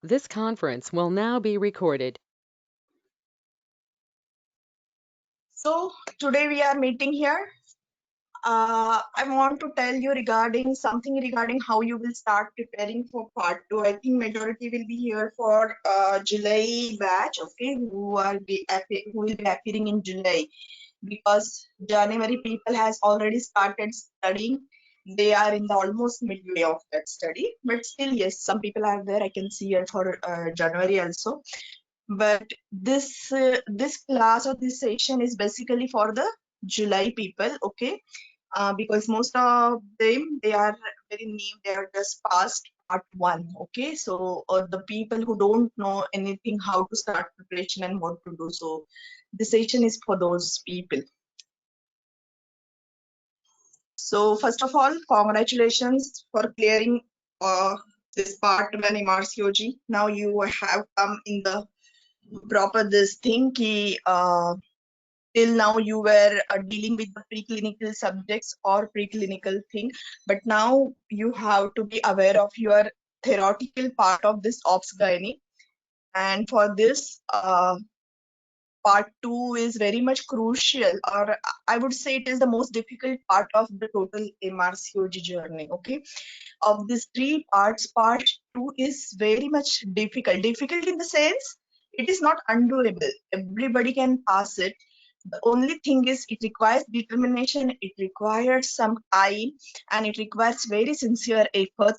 This conference will now be recorded. So today we are meeting here. I want to tell you something regarding how you will start preparing for part 2. I think majority will be here for July batch, okay, who will be appearing in July, because January people has already started studying. They are in the almost midway of that study, but still yes, some people are there. I can see here for January also. But this class or this session is basically for the July people, okay? Because most of them, they are very new, they are just past part 1, okay? So the people who don't know anything how to start preparation and what to do, so this session is for those people. So first of all, congratulations for clearing this part 1 MRCOG. Now you have come in the proper this thing ki, till now you were dealing with the preclinical subjects or preclinical thing, but now you have to be aware of your theoretical part of this ops gynae. And for this part 2 is very much crucial, or I would say it is the most difficult part of the total MRCOG journey, okay? Of these 3 parts, part 2 is very much difficult in the sense it is not undoable, everybody can pass it. The only thing is it requires determination, it requires some time, and it requires very sincere effort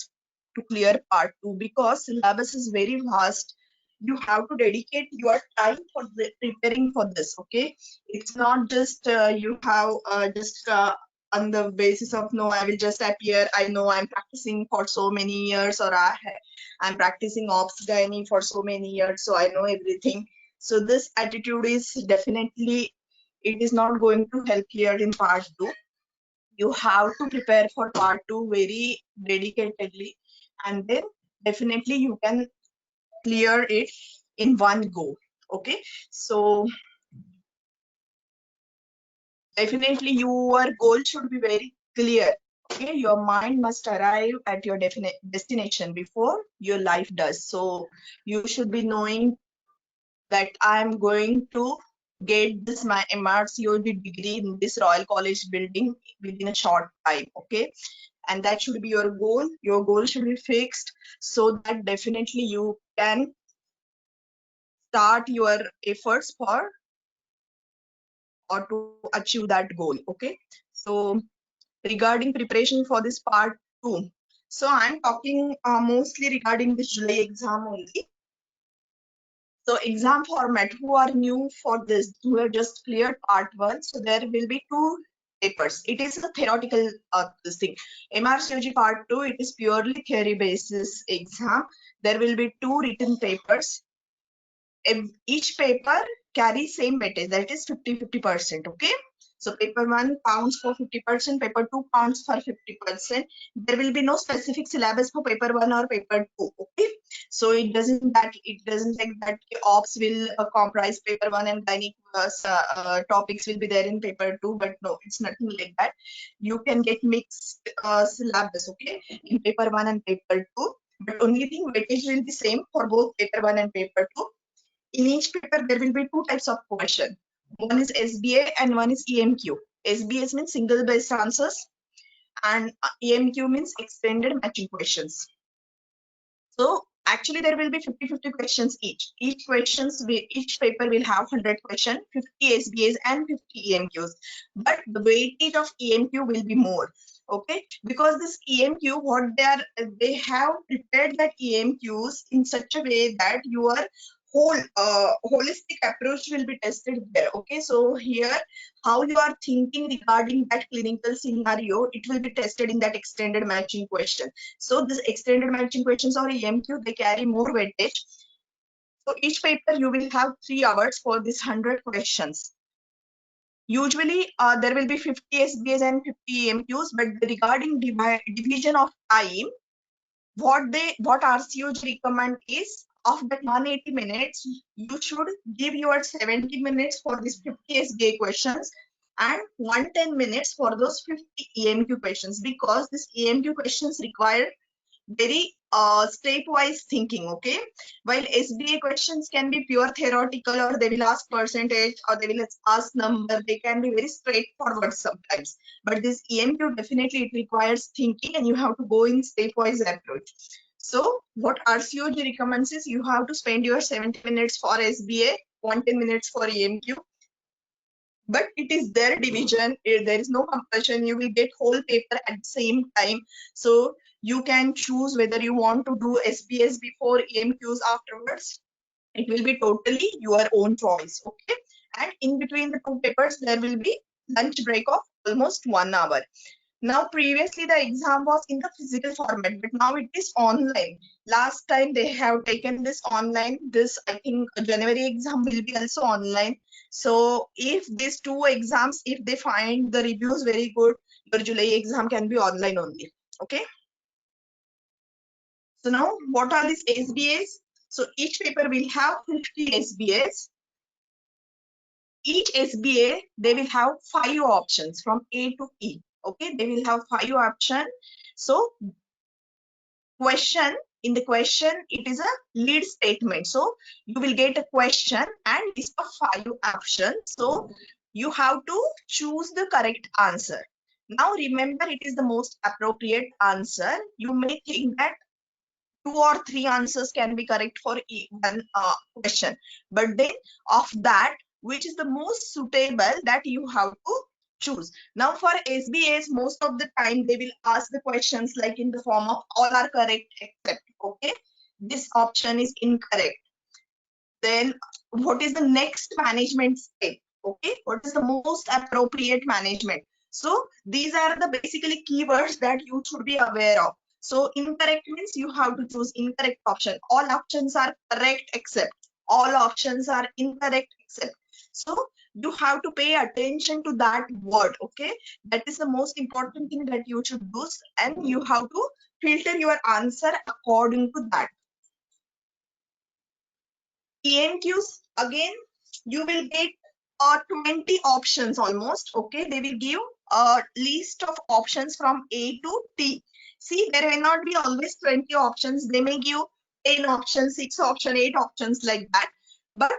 to clear part 2, because syllabus is very vast. You have to dedicate your time for preparing for this, okay? It's not just you have just on the basis of no, I will just appear, I know I'm practicing for so many years, or I'm practicing ops gynae for so many years, so I know everything. So this attitude is definitely, it is not going to help here in part 2. You have to prepare for part 2 very dedicatedly, and then definitely you can clear it in one go, okay? So definitely your goal should be very clear, okay? Your mind must arrive at your definite destination before your life does. So you should be knowing that I'm going to get this my MRCOG degree in this Royal College building within a short time, okay? And that should be your goal. Your goal should be fixed, so that definitely you can start your efforts for or to achieve that goal, okay? So regarding preparation for this part 2, so I'm talking mostly regarding this July exam only. So exam format, who are new for this, who have just cleared part 1, so there will be 2 papers. It is a theoretical this thing. MRCOG part 2, it is purely theory basis exam. There will be 2 written papers. Each paper carries same weightage, that is 50-50%, okay? So paper 1 counts for 50%, paper 2 counts for 50%. There will be no specific syllabus for paper 1 or paper 2, okay? So it doesn't like that ops will comprise paper 1 and gynae topics will be there in paper 2, but no, it's nothing like that. You can get mixed syllabus, okay, in paper 1 and paper 2, but only thing weightage will be same for both paper 1 and paper 2. In each paper, there will be 2 types of question. One is SBA and one is EMQ. SBA means single based answers, and EMQ means extended matching questions. So actually there will be 50-50 questions each. Each paper will have 100 questions, 50 SBAs and 50 EMQs. But the weightage of EMQ will be more. Okay, because this EMQ, they have prepared that EMQs in such a way that your holistic approach will be tested there. Okay, so here how you are thinking regarding that clinical scenario, it will be tested in that extended matching question. So this extended matching questions or EMQ, they carry more weightage. So each paper you will have 3 hours for this 100 questions. Usually there will be 50 SBAs and 50 EMQs, but regarding division of time, what RCOG recommend is of that 180 minutes, you should give your 70 minutes for these 50 SBA questions and 110 minutes for those 50 EMQ questions, because these EMQ questions require very stepwise thinking, okay? While SBA questions can be pure theoretical, or they will ask percentage, or they will ask number, they can be very straightforward sometimes. But this EMQ, definitely it requires thinking, and you have to go in stepwise approach. So what RCOG recommends is you have to spend your 70 minutes for SBA, 110 minutes for EMQ. But it is their division. There is no compulsion. You will get whole paper at the same time. So you can choose whether you want to do SBS before EMQs afterwards. It will be totally your own choice. Okay. And in between the two papers, there will be lunch break of almost 1 hour. Now, previously the exam was in the physical format, but now it is online. Last time they have taken this online. This, I think, January exam will be also online. So if these two exams, if they find the reviews very good, your July exam can be online only. Okay. So now, what are these SBAs? So each paper will have 50 SBAs. Each SBA, they will have 5 options from A to E. Okay, they will have 5 options. So question, in the question, it is a lead statement. So you will get a question and list of 5 options. So you have to choose the correct answer. Now remember, it is the most appropriate answer. You may think that 2 or 3 answers can be correct for one question, but then of that, which is the most suitable, that you have to choose. Now for SBAs, most of the time they will ask the questions like in the form of all are correct except, okay, this option is incorrect. Then what is the next management step? Okay, what is the most appropriate management? So these are the basically keywords that you should be aware of. So incorrect means you have to choose incorrect option. All options are correct except. All options are incorrect except. So you have to pay attention to that word. Okay, that is the most important thing that you should do, and you have to filter your answer according to that. EMQs, again, you will get 20 options almost. Okay, they will give a list of options from A to T. See, there may not be always 20 options. They may give 10 options, 6 options, 8 options like that. But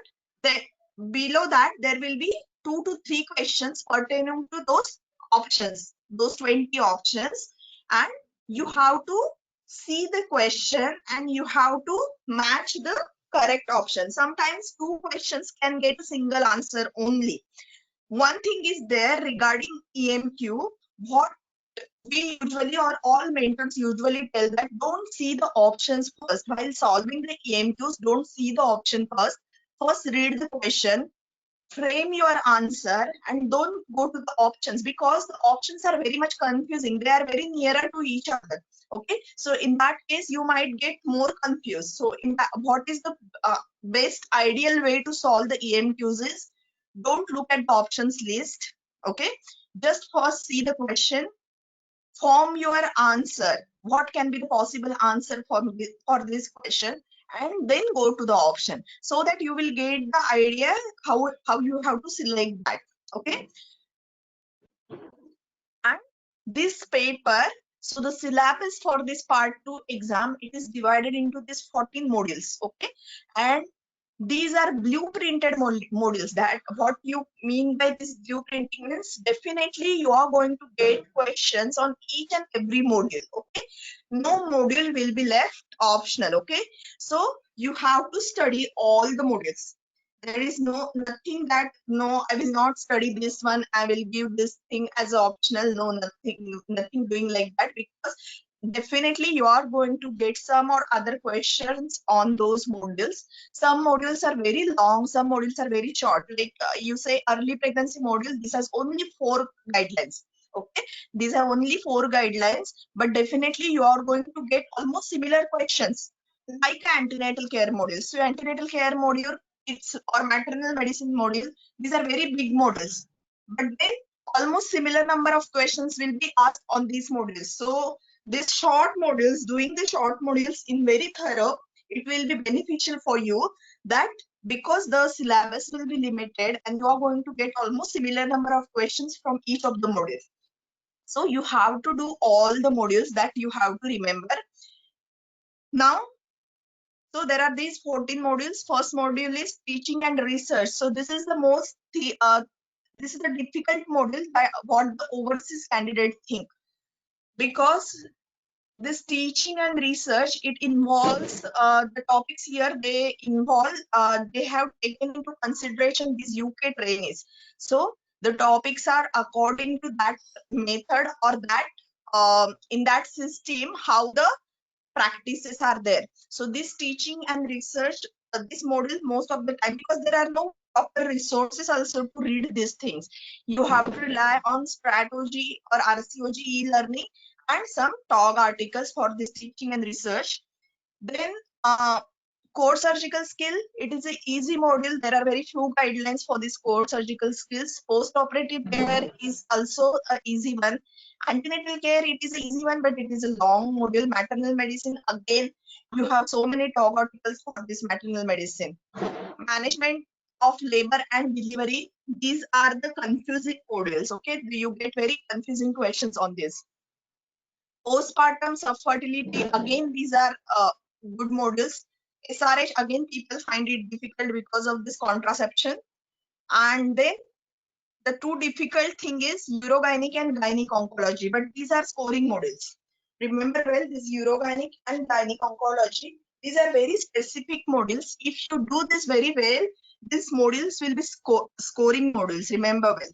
below that, there will be 2 to 3 questions pertaining to those options, those 20 options. And you have to see the question and you have to match the correct option. Sometimes 2 questions can get a single answer only. One thing is there regarding EMQ, what we usually, or all mentors usually tell, that don't see the options first. While solving the EMQs, don't see the option first. First read the question, frame your answer, and don't go to the options, because the options are very much confusing. They are very nearer to each other. Okay, so in that case you might get more confused. So in that, what is the best ideal way to solve the EMQs is, don't look at the options list. Okay, just first see the question, form your answer. What can be the possible answer for this question, and then go to the option, so that you will get the idea how you have to select that. Okay, and this paper, so the syllabus for this part 2 exam, it is divided into these 14 modules. Okay, and these are blueprinted modules. That what you mean by this blueprinting means, definitely you are going to get questions on each and every module. Okay, no module will be left optional. Okay, so you have to study all the modules. There is nothing that, no, I will not study this one, I will give this thing as optional. No, nothing doing like that, because definitely you are going to get some or other questions on those modules. Some modules are very long, some modules are very short. Like you say early pregnancy module, this has only 4 guidelines. Okay, these are only 4 guidelines, but definitely you are going to get almost similar questions like antenatal care module. So antenatal care module, it's, or maternal medicine module, these are very big modules, but then almost similar number of questions will be asked on these modules. So these short modules, doing the short modules in very thorough, it will be beneficial for you, that because the syllabus will be limited and you are going to get almost similar number of questions from each of the modules. So you have to do all the modules, that you have to remember. Now, so there are these 14 modules. First module is teaching and research. So this is the most, this is the difficult module by what the overseas candidates think, because this teaching and research, it involves the topics here, they involve, they have taken into consideration these UK trainees. So the topics are according to that method, or that in that system, how the practices are there. So this teaching and research, this module most of the time, because there are no proper resources also to read these things, you have to rely on strategy or RCOG e-learning and some TOG articles for this teaching and research. Then core surgical skill, it is an easy module. There are very few guidelines for this core surgical skills. Post operative care is also an easy one. Antenatal care, it is an easy one, but it is a long module. Maternal medicine, again, you have so many talk articles for this maternal medicine. Management of labor and delivery, these are the confusing modules. Okay, you get very confusing questions on this. Postpartum subfertility, again, these are good modules. SRH, again, people find it difficult because of this contraception. And then the two difficult thing is urogynec and gynec oncology, but these are scoring modules. Remember well, this urogynec and gynec oncology, these are very specific modules. If you do this very well, these modules will be scoring modules. Remember well.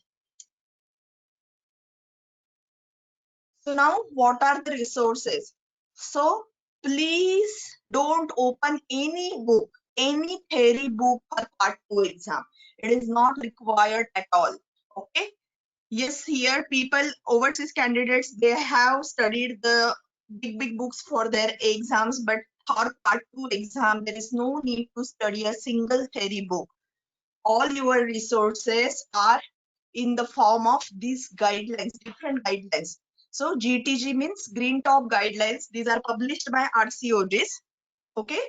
So now, what are the resources? So please don't open any book, any theory book for part 2 exam. It is not required at all. Okay. Yes, here people, overseas candidates, they have studied the big books for their exams, but for part 2 exam, there is no need to study a single theory book. All your resources are in the form of these guidelines, different guidelines. So GTG means Green Top Guidelines. These are published by RCOGs. Okay,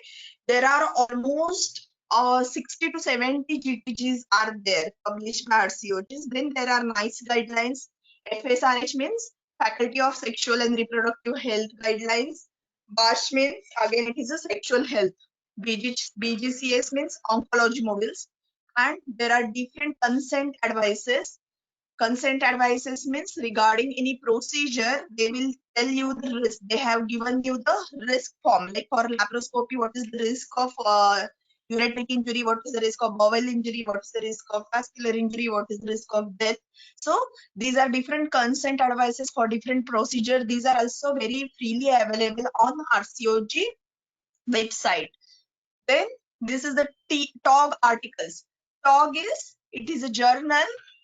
there are almost 60 to 70 GTGs are there published by RCOGs. Then there are NICE guidelines. FSRH means Faculty of Sexual and Reproductive Health Guidelines. BASH means, again, it is a sexual health. BGCS means oncology modules. And there are different consent advices. Consent advices means regarding any procedure, they will tell you the risk. They have given you the risk form. Like for laparoscopy, what is the risk of ureteric injury? What is the risk of bowel injury? What is the risk of vascular injury? What is the risk of death? So these are different consent advices for different procedure. These are also very freely available on RCOG website. Then this is the TOG articles. TOG is, it is a journal,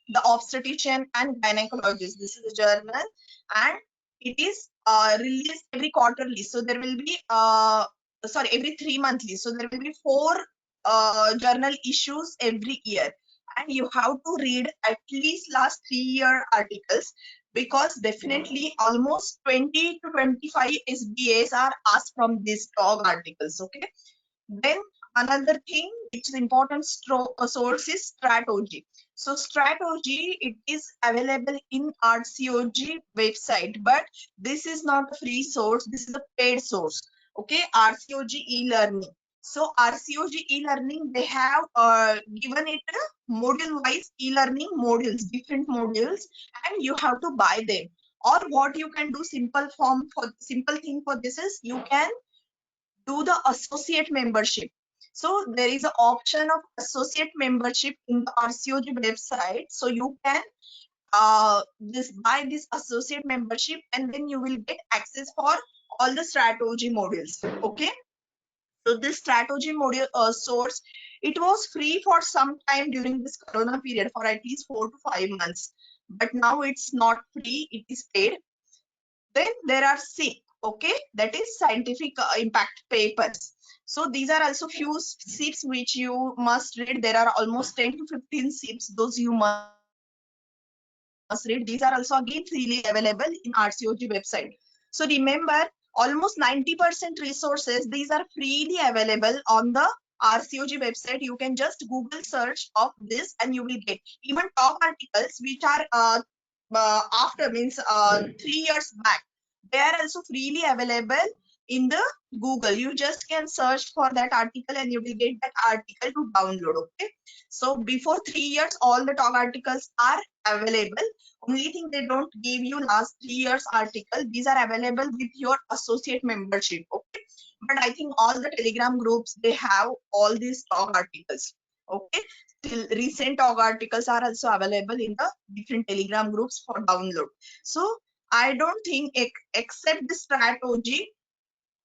the obstetrician and gynecologist. This is a journal, and it is released every quarterly. So there will be, sorry, every 3 monthly. So there will be 4 journal issues every year. And you have to read at least last 3-year articles, because definitely almost 20 to 25 SBAs are asked from these TOG articles. Okay. Then another thing which is important source is strategy. So strategy, it is available in RCOG website, but this is not a free source. This is a paid source. Okay, RCOG e-learning. So RCOG e-learning, they have given it a module-wise e-learning modules, different modules, and you have to buy them. Or what you can do, simple thing for this is you can do the associate membership. So there is an option of associate membership in the RCOG website. So you can buy this associate membership, and then you will get access for all the strategy modules. Okay. So this strategy module source, it was free for some time during this corona period for at least 4 to 5 months. But now it's not free, it is paid. Then there are SIP, okay, that is scientific impact papers. So these are also few SIPs which you must read. There are almost 10 to 15 SIPs, those you must read. These are also again freely available in RCOG website. So remember, almost 90% resources, these are freely available on the RCOG website. You can just Google search of this and you will get even top articles which are after, means 3 years back, they are also freely available in the Google. You just can search for that article and you will get that article to download. Okay. So before 3 years, all the talk articles are available. Only thing they don't give you last 3 years article. These are available with your associate membership. Okay. But I think all the Telegram groups, they have all these talk articles. Okay. Still recent talk articles are also available in the different Telegram groups for download. So I don't think except the strategy,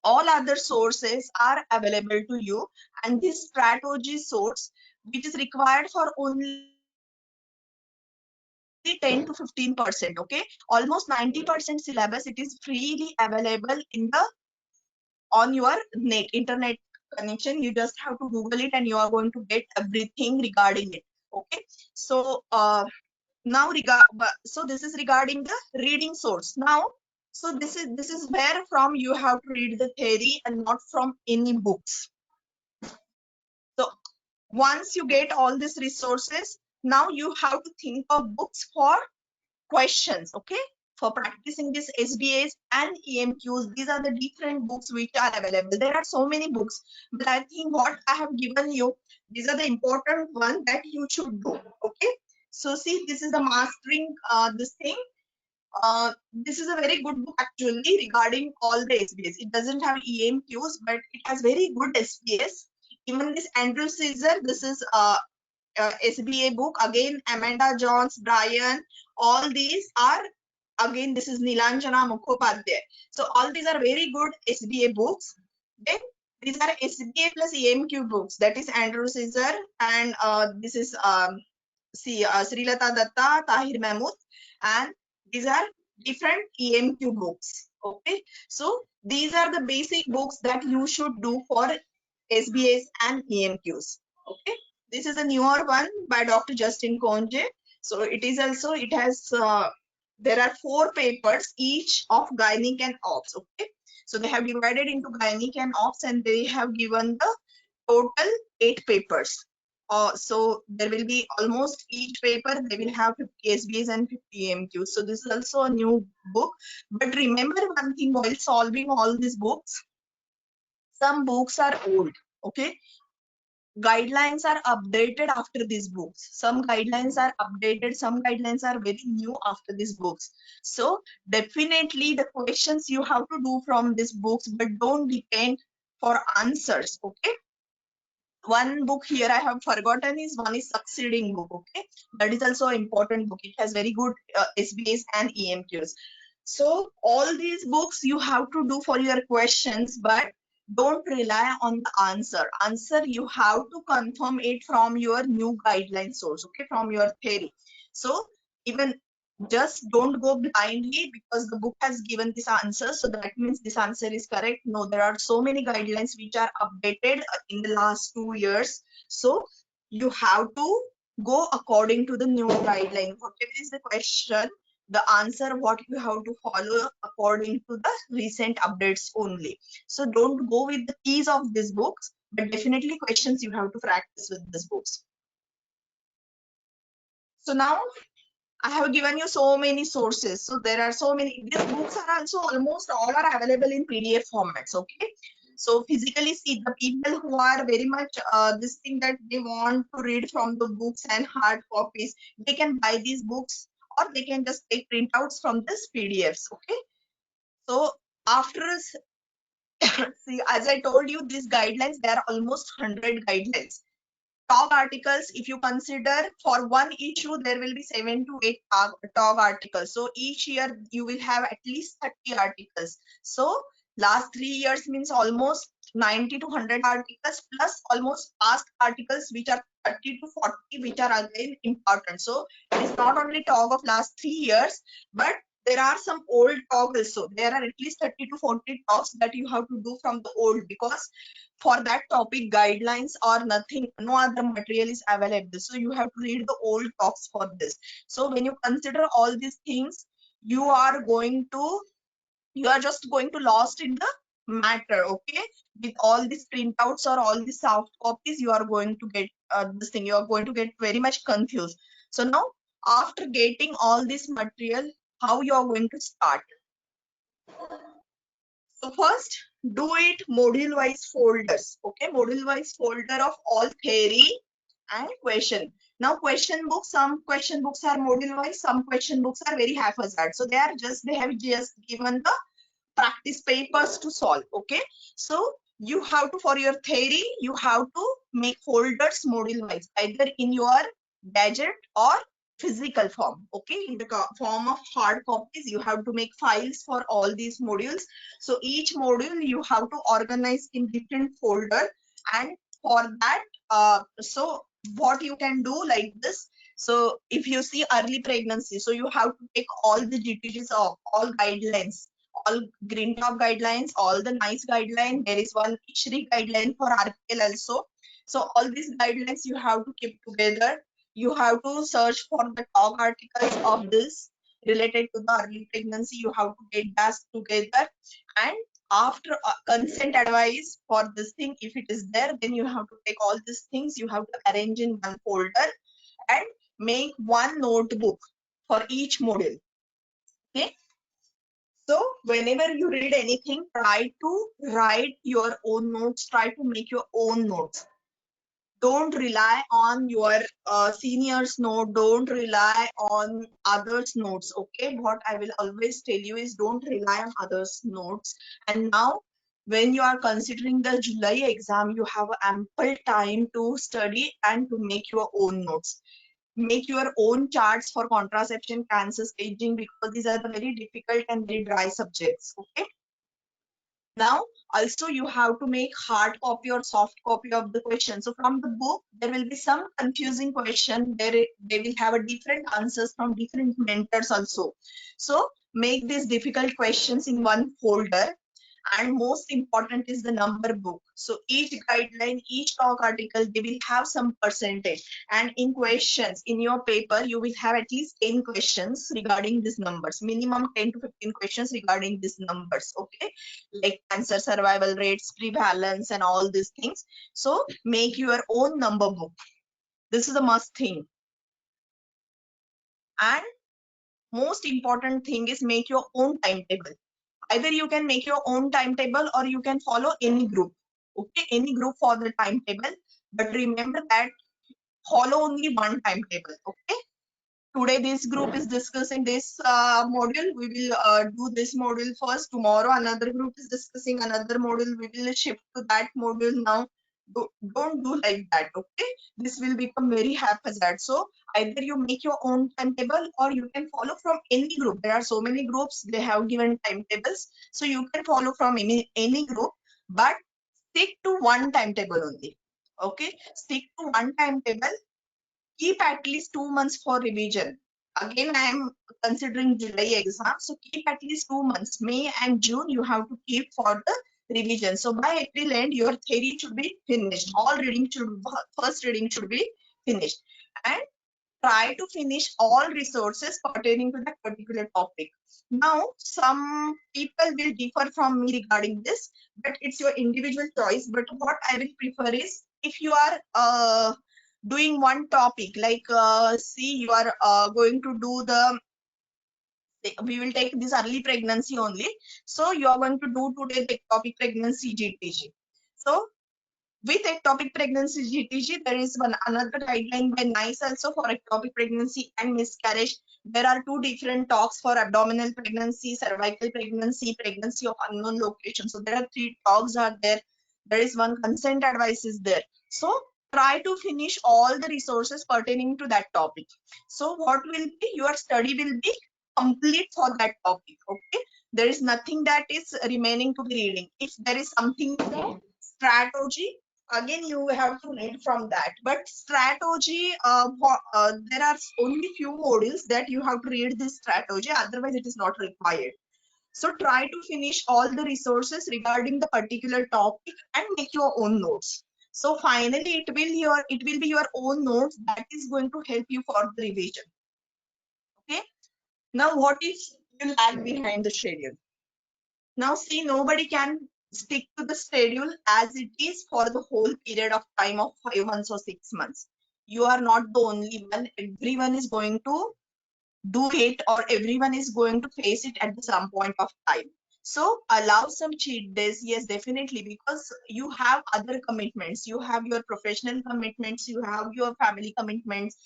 all other sources are available to you, and this strategy source, which is required for only 10 to 15%. Okay, almost 90% syllabus, it is freely available in the on your internet connection. You just have to Google it and you are going to get everything regarding it. Okay, so now so this is regarding the reading source. Now, so this is where from you have to read the theory and not from any books. So once you get all these resources, now you have to think of books for questions. Okay, for practicing this SBAs and EMQs. These are the different books which are available. There are so many books, but I think what I have given you, these are the important ones that you should do. Okay, so see, this is the mastering this thing. This is a very good book actually regarding all the SBAs. It doesn't have EMQs, but it has very good SBAs. Even this Andrew Caesar, this is SBA book. Again, Amanda Jones, Brian, all these are, again, this is Nilanjana Mukhopadhyay. So all these are very good SBA books. Then these are SBA plus EMQ books. That is Andrew Caesar, and this is Srilata Datta, Tahir Mahmood, and these are different EMQ books. Okay, so these are the basic books that you should do for SBAs and EMQs. Okay, this is a newer one by Dr. Justin Conje. So it is also, it has there are 4 papers each of gynec and ops. Okay, so they have divided into gynec and ops, and they have given the total 8 papers. So there will be almost each paper, they will have 50 SBAs and 50 EMQs. So this is also a new book. But remember one thing, while solving all these books, some books are old. Okay, guidelines are updated after these books. Some guidelines are updated, some guidelines are very new after these books. So definitely the questions you have to do from these books, but don't depend for answers. Okay, one book here I have forgotten is one is succeeding book. Okay, that is also an important book. It has very good SBAs and EMQs. So all these books you have to do for your questions, but don't rely on the answer you have to confirm it from your new guideline source. Okay, from your theory. So even just don't go blindly because the book has given this answer, so that means this answer is correct. No, there are so many guidelines which are updated in the last 2 years, so you have to go according to the new guideline. Whatever is the question, the answer what you have to follow according to the recent updates only. So don't go with the keys of these books, but definitely questions you have to practice with these books. So now I have given you so many sources. So there are so many. These books are also almost all are available in PDF formats. Okay. So physically see the people who are very much this thing that they want to read from the books and hard copies, they can buy these books or they can just take printouts from this PDFs. Okay. So after see, as I told you, these guidelines, there are almost 100 guidelines. Talk articles, if you consider for one issue, there will be 7 to 8 talk articles. So each year you will have at least 30 articles. So last 3 years means almost 90 to 100 articles plus almost past articles which are 30 to 40 which are again important. So it's not only talk of last 3 years, but there are some old talk also. There are at least 30 to 40 talks that you have to do from the old, because for that topic guidelines or nothing, no other material is available, so you have to read the old talks for this. So when you consider all these things, you are just going to lost in the matter. Okay, with all these printouts or all these soft copies, you are going to get this thing, you are going to get very much confused. So now after getting all this material, how you are going to start? So first, do it module-wise folders. Okay, module-wise folder of all theory and question. Now, question books, some question books are module-wise, some question books are very haphazard. So they have just given the practice papers to solve. Okay, so you have to, for your theory, you have to make folders module-wise, either in your gadget or physical form. Okay, in the form of hard copies, you have to make files for all these modules. So each module you have to organize in different folder, and for that, so what you can do like this. So if you see early pregnancy, so you have to take all the GTGs of all guidelines, all green top guidelines, all the NICE guideline. There is one ISHRI guideline for RPL also. So all these guidelines you have to keep together. You have to search for the top articles of this related to the early pregnancy. You have to get that together, and after consent advice for this thing, if it is there, then you have to take all these things, you have to arrange in one folder and make one notebook for each module. Okay, so whenever you read anything, try to write your own notes, try to make your own notes. Don't rely on your seniors note, don't rely on others notes. Okay, what I will always tell you is don't rely on others notes. And now when you are considering the July exam, you have ample time to study and to make your own notes. Make your own charts for contraception, cancer staging, because these are the very difficult and very dry subjects. Okay, now also you have to make hard copy or soft copy of the question. So from the book there will be some confusing question, they will have a different answers from different mentors also. So make these difficult questions in one folder, and most important is the number book. So each guideline, each talk article, they will have some percentage, and in questions in your paper you will have at least 10 questions regarding these numbers, minimum 10 to 15 questions regarding these numbers. Okay, like cancer survival rates, prevalence, and all these things. So make your own number book. This is the must thing. And most important thing is make your own timetable. Either you can make your own timetable or you can follow any group. Okay, any group for the timetable, but remember that follow only one timetable. Okay, today this group is discussing this module, we will do this module first. Tomorrow another group is discussing another module, we will shift to that module. Now don't do like that. Okay, this will become very haphazard. So either you make your own timetable or you can follow from any group. There are so many groups, they have given timetables, so you can follow from any group, but stick to one timetable only. Okay, stick to one timetable. Keep at least 2 months for revision. Again, I am considering July exam, so keep at least 2 months. May and June you have to keep for the revision. So by April end, your theory should be finished. All reading should, first reading should be finished. And try to finish all resources pertaining to that particular topic. Now, some people will differ from me regarding this, but it's your individual choice. But what I will prefer is, if you are doing one topic, like see, you are going to do the, we will take this early pregnancy only. So you are going to do today the ectopic pregnancy GTG. So with ectopic pregnancy GTG, there is one another guideline by NICE also for ectopic pregnancy and miscarriage. There are two different talks for abdominal pregnancy, cervical pregnancy, pregnancy of unknown location. So there are 3 talks are there. There is one consent advice is there. So try to finish all the resources pertaining to that topic. So what will be, your study will be complete for that topic. Okay, there is nothing that is remaining to be reading. If there is something strategy, again you have to read from that. But strategy, there are only few modules that you have to read this strategy, otherwise it is not required. So try to finish all the resources regarding the particular topic and make your own notes. So finally it will be your own notes that is going to help you for the revision. Okay, now what if you lag behind the schedule? Now see, nobody can stick to the schedule as it is for the whole period of time of 5 months or 6 months. You are not the only one. Everyone is going to do it, or everyone is going to face it at some point of time. So allow some cheat days. Yes, definitely, because you have other commitments. You have your professional commitments. You have your family commitments.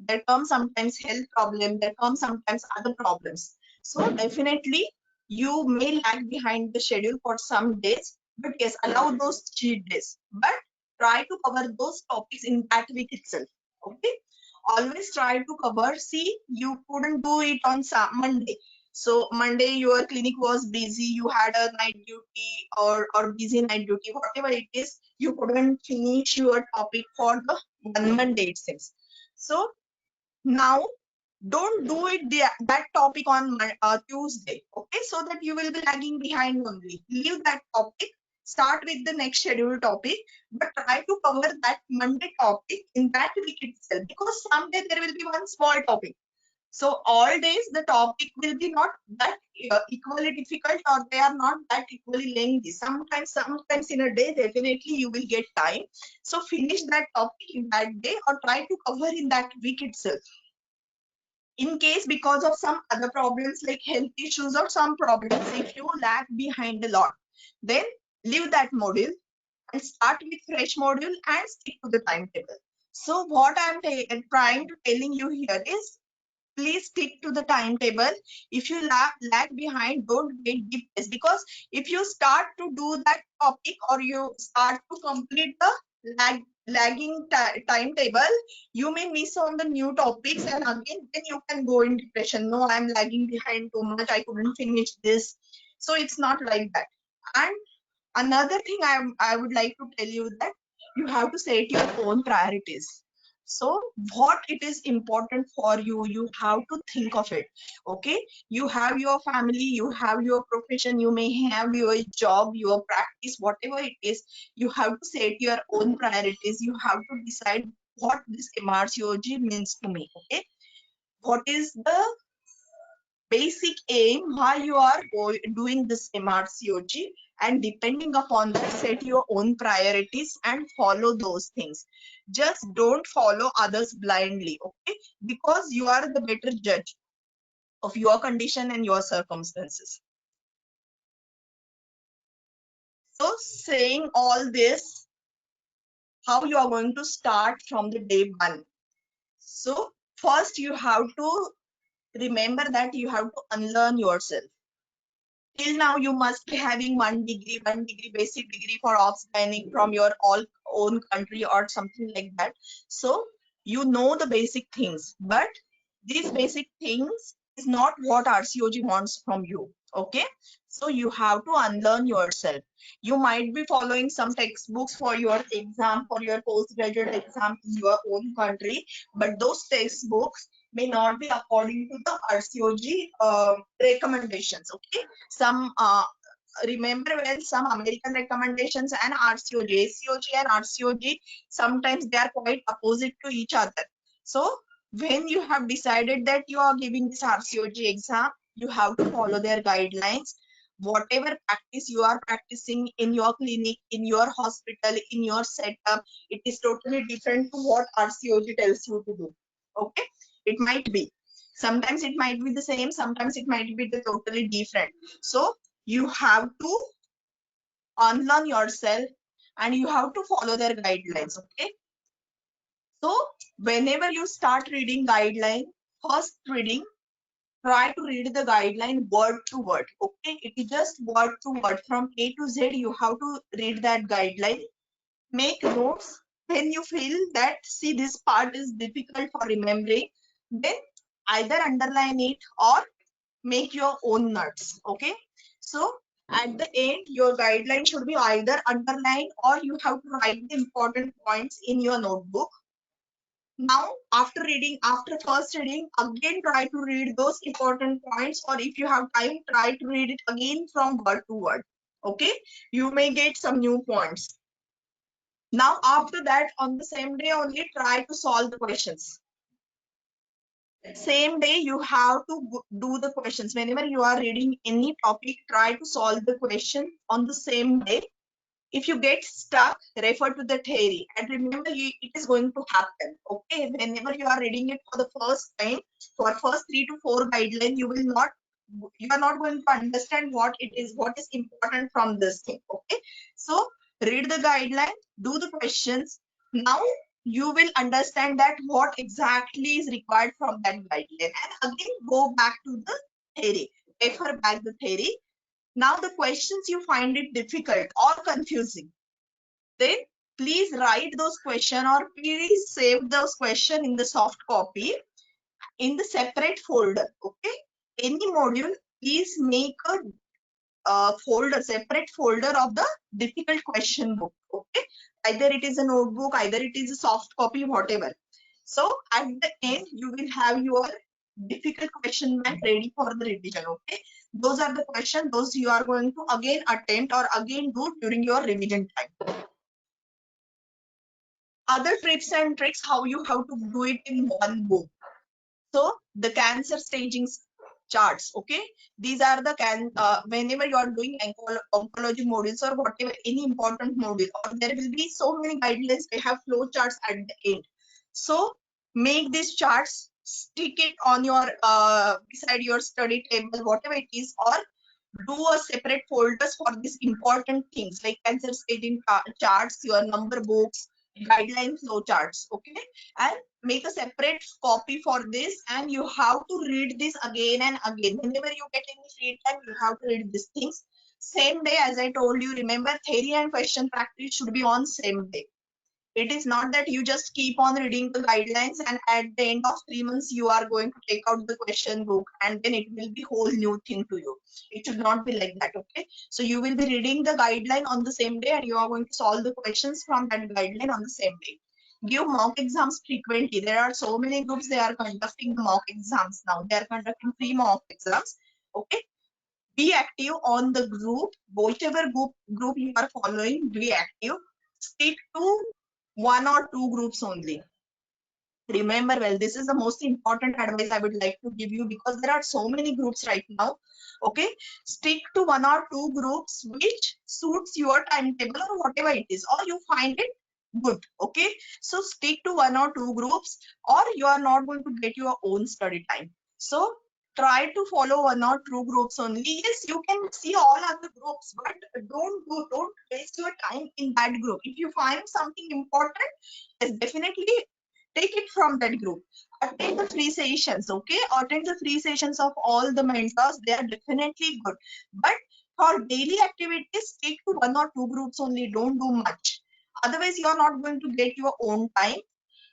There come sometimes health problem. There come sometimes other problems. So definitely you may lag behind the schedule for some days. But yes, allow those cheat days. But try to cover those topics in that week itself. Okay. Always try to cover. See, you couldn't do it on Monday, so Monday your clinic was busy, you had a night duty or busy night duty, whatever it is, you couldn't finish your topic for the one Monday it seems. So now don't do it that topic on Tuesday, okay? So that you will be lagging behind only. Leave that topic. Start with the next scheduled topic, but try to cover that Monday topic in that week itself, because someday there will be one small topic. So all days the topic will be not that equally difficult, or they are not that equally lengthy. Sometimes in a day, definitely you will get time. So finish that topic in that day or try to cover in that week itself. In case because of some other problems like health issues or some problems, if you lag behind a lot, then leave that module and start with fresh module and stick to the timetable. So what I'm trying to telling you here is, please stick to the timetable. If you lag behind, don't get depressed, because if you start to do that topic or you start to complete the lagging timetable, you may miss on the new topics, and again then you can go in depression. No, I'm lagging behind too much, I couldn't finish this. So it's not like that. And another thing I would like to tell you that you have to set your own priorities. So what it is important for you, you have to think of it. Okay, you have your family, you have your profession, you may have your job, your practice, whatever it is. You have to set your own priorities. You have to decide what this MRCOG means to me. Okay, what is the basic aim why you are doing this MRCOG, and depending upon that, set your own priorities and follow those things. Just don't follow others blindly, okay? Because you are the better judge of your condition and your circumstances. So saying all this, how you are going to start from the day one. So first you have to remember that you have to unlearn yourself. Till now you must be having one degree basic degree for obs-gynae from your own country or something like that. So you know the basic things, but these basic things is not what RCOG wants from you. Okay, so you have to unlearn yourself. You might be following some textbooks for your exam, for your postgraduate exam in your own country, but those textbooks may not be according to the RCOG recommendations. Okay, some remember, well, some American recommendations and RCOG, ACOG and RCOG, sometimes they are quite opposite to each other. So when you have decided that you are giving this RCOG exam, you have to follow their guidelines. Whatever practice you are practicing in your clinic, in your hospital, in your setup, it is totally different to what RCOG tells you to do. Okay, it might be. Sometimes it might be the same, sometimes it might be the totally different. So you have to unlearn yourself and you have to follow their guidelines. Okay, so whenever you start reading guideline, first reading, try to read the guideline word to word. Okay, it is just word to word from A to Z. You have to read that guideline. Make notes. When you feel that, see, this part is difficult for remembering, then either underline it or make your own notes. Okay, so at the end your guideline should be either underlined or you have to write the important points in your notebook. Now after first reading, again try to read those important points, or if you have time, try to read it again from word to word. Okay, you may get some new points. Now after that, on the same day only, try to solve the questions. Same day you have to do the questions. Whenever you are reading any topic, try to solve the question on the same day. If you get stuck, refer to the theory, and remember, it is going to happen. Okay, whenever you are reading it for the first time, for first 3 to 4 guidelines, you will not you are not going to understand what it is, what is important from this thing. Okay, so read the guideline, do the questions. Now you will understand that what exactly is required from that guideline, and again go back to the theory, refer back the theory. Now the questions you find it difficult or confusing, then please write those questions or please save those questions in the soft copy in the separate folder. Okay, any module, please make a folder, separate folder of the difficult question book. Okay, either it is a notebook, either it is a soft copy, whatever. So at the end you will have your difficult question bank ready for the revision. Okay, those are the questions, those you are going to again attempt or again do during your revision time. Other tips and tricks how you have to do it in one book. So the cancer staging charts. Okay, these are the whenever you are doing oncology modules or whatever, any important module, or there will be so many guidelines, they have flow charts at the end. So make these charts, stick it on your beside your study table, whatever it is, or do a separate folders for these important things like cancer staging charts, your number books, guideline flow charts. Okay, and make a separate copy for this, and you have to read this again and again. Whenever you get any free time, you have to read these things. Same day, as I told you, remember theory and question practice should be on same day. It is not that you just keep on reading the guidelines and at the end of 3 months you are going to take out the question book and then it will be whole new thing to you. It should not be like that. Okay, so you will be reading the guideline on the same day and you are going to solve the questions from that guideline on the same day. Give mock exams frequently. There are so many groups, they are conducting the mock exams now. They are conducting free mock exams. Okay, be active on the group, whichever group you are following, be active. Stick to 1 or 2 groups only. Remember well, this is the most important advice I would like to give you, because there are so many groups right now. Okay, stick to 1 or 2 groups which suits your timetable or whatever it is, or you find it good. Okay, so stick to 1 or 2 groups, or you are not going to get your own study time. So try to follow 1 or 2 groups only. Yes, you can see all other groups, but don't waste your time in that group. If you find something important, yes, definitely take it from that group. Attend the free sessions. Okay, attend the free sessions of all the mentors, they are definitely good. But for daily activities, stick to 1 or 2 groups only, don't do much, otherwise you are not going to get your own time.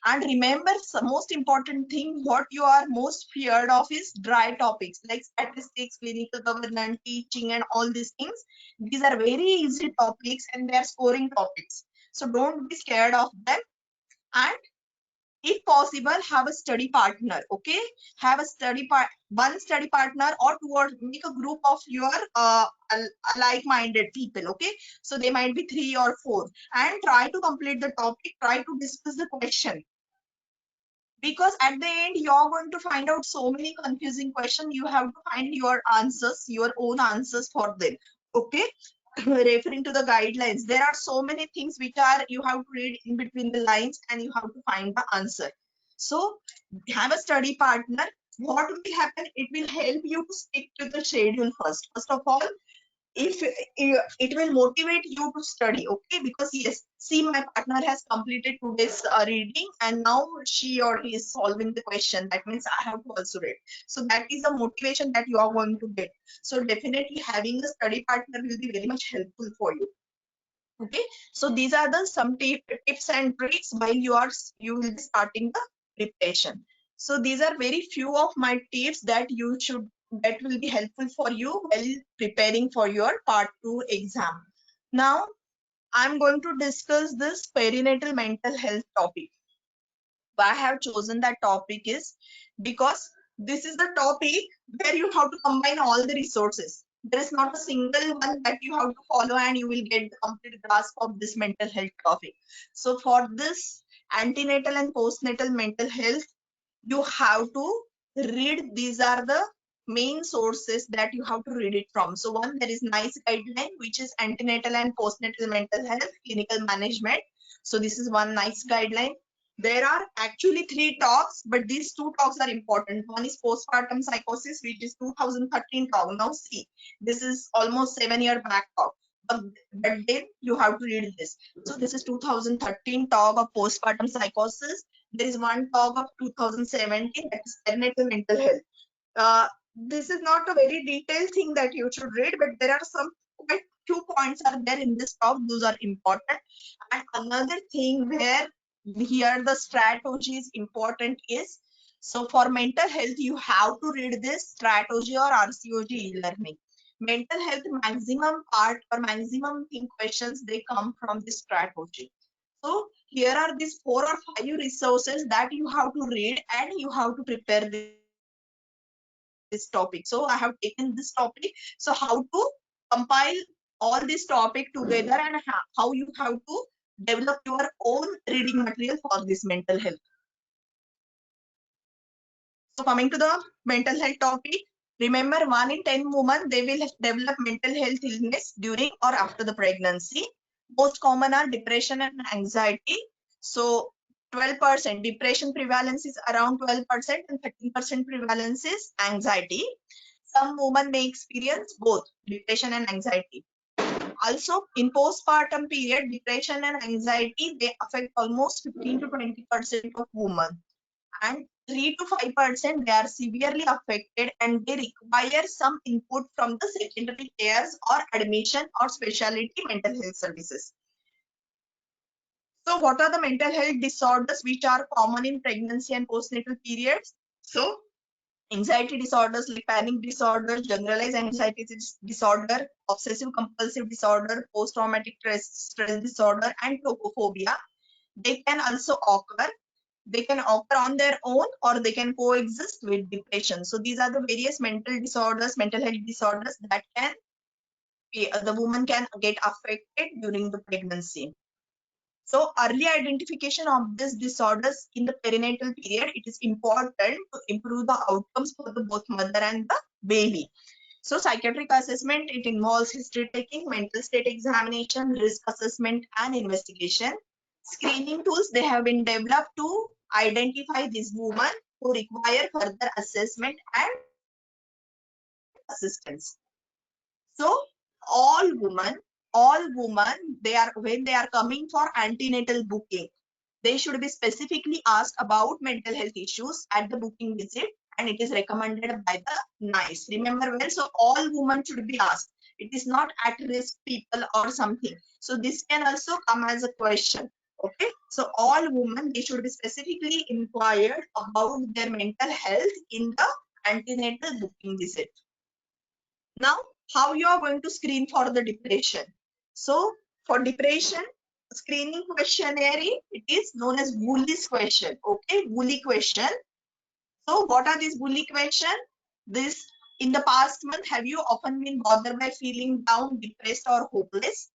And remember, the most important thing, what you are most feared of is dry topics like statistics, clinical governance, teaching, and all these things. These are very easy topics and they are scoring topics. So don't be scared of them. And if possible, have a study partner. Okay, have a one study partner or two, or make a group of your like-minded people. Okay, so they might be 3 or 4, and try to complete the topic, try to discuss the question, because at the end you're going to find out so many confusing questions. You have to find your answers, your own answers for them. Okay, referring to the guidelines, there are so many things which are you have to read in between the lines and you have to find the answer. So have a study partner. What will happen, it will help you to stick to the schedule. First of all, if it will motivate you to study. Okay, because yes, see, my partner has completed today's reading and now she or he is solving the question, that means I have to also read. So that is the motivation that you are going to get. So definitely having a study partner will be very much helpful for you. Okay, so these are the some tips and tricks while you will be starting the preparation. So these are very few of my tips that will be helpful for you while preparing for your part 2 exam. Now I'm going to discuss this perinatal mental health topic. Why I have chosen that topic is because this is the topic where you have to combine all the resources. There is not a single one that you have to follow and you will get the complete grasp of this mental health topic. So for this antenatal and postnatal mental health, you have to read, these are the main sources that you have to read it from. So one, there is NICE guideline, which is antenatal and postnatal mental health clinical management. So this is one NICE guideline. There are actually 3 talks, but these 2 talks are important. One is postpartum psychosis, which is 2013 talk. Now see, this is almost 7-year back talk. But then you have to read this. So this is 2013 talk of postpartum psychosis. There is one talk of 2017, that is perinatal mental health. This is not a very detailed thing that you should read, but there are some quite few points are there in this talk. Those are important. And another thing where here the strategy is important is, so for mental health, you have to read this strategy or RCOG e-learning. Mental health maximum part or maximum thing questions, they come from this strategy. So here are these 4 or 5 resources that you have to read and you have to prepare this topic. So I have taken this topic. So how to compile all this topic together and how you have to develop your own reading material for this mental health. So coming to the mental health topic, remember 1 in 10 women, they will develop mental health illness during or after the pregnancy. Most common are depression and anxiety. So 12% depression prevalence is around 12% and 13% prevalence is anxiety. Some women may experience both depression and anxiety. Also, in postpartum period, depression and anxiety, they affect almost 15 to 20% of women. And 3 to 5% they are severely affected and they require some input from the secondary cares or admission or specialty mental health services. So what are the mental health disorders which are common in pregnancy and postnatal periods? So anxiety disorders like panic disorder, generalized anxiety disorder, obsessive compulsive disorder, post-traumatic stress disorder, and tocophobia. They can also occur. They can occur on their own or they can coexist with depression. So these are the various mental disorders, mental health disorders that can be, the woman can get affected during the pregnancy. So early identification of these disorders in the perinatal period, it is important to improve the outcomes for the both mother and the baby. So psychiatric assessment, it involves history taking, mental state examination, risk assessment and investigation. Screening tools, they have been developed to identify these women who require further assessment and assistance. So all women, they are when they are coming for antenatal booking, they should be specifically asked about mental health issues at the booking visit, and it is recommended by the NICE. Remember well, so all women should be asked. It is not at-risk people or something. So this can also come as a question. Okay, so all women, they should be specifically inquired about their mental health in the antenatal booking visit. Now, how you are going to screen for the depression? So, for depression, screening questionnaire, it is known as Woolley's question. Okay, Woolley question. So, what are these Woolley question? This, in the past month, have you often been bothered by feeling down, depressed, or hopeless?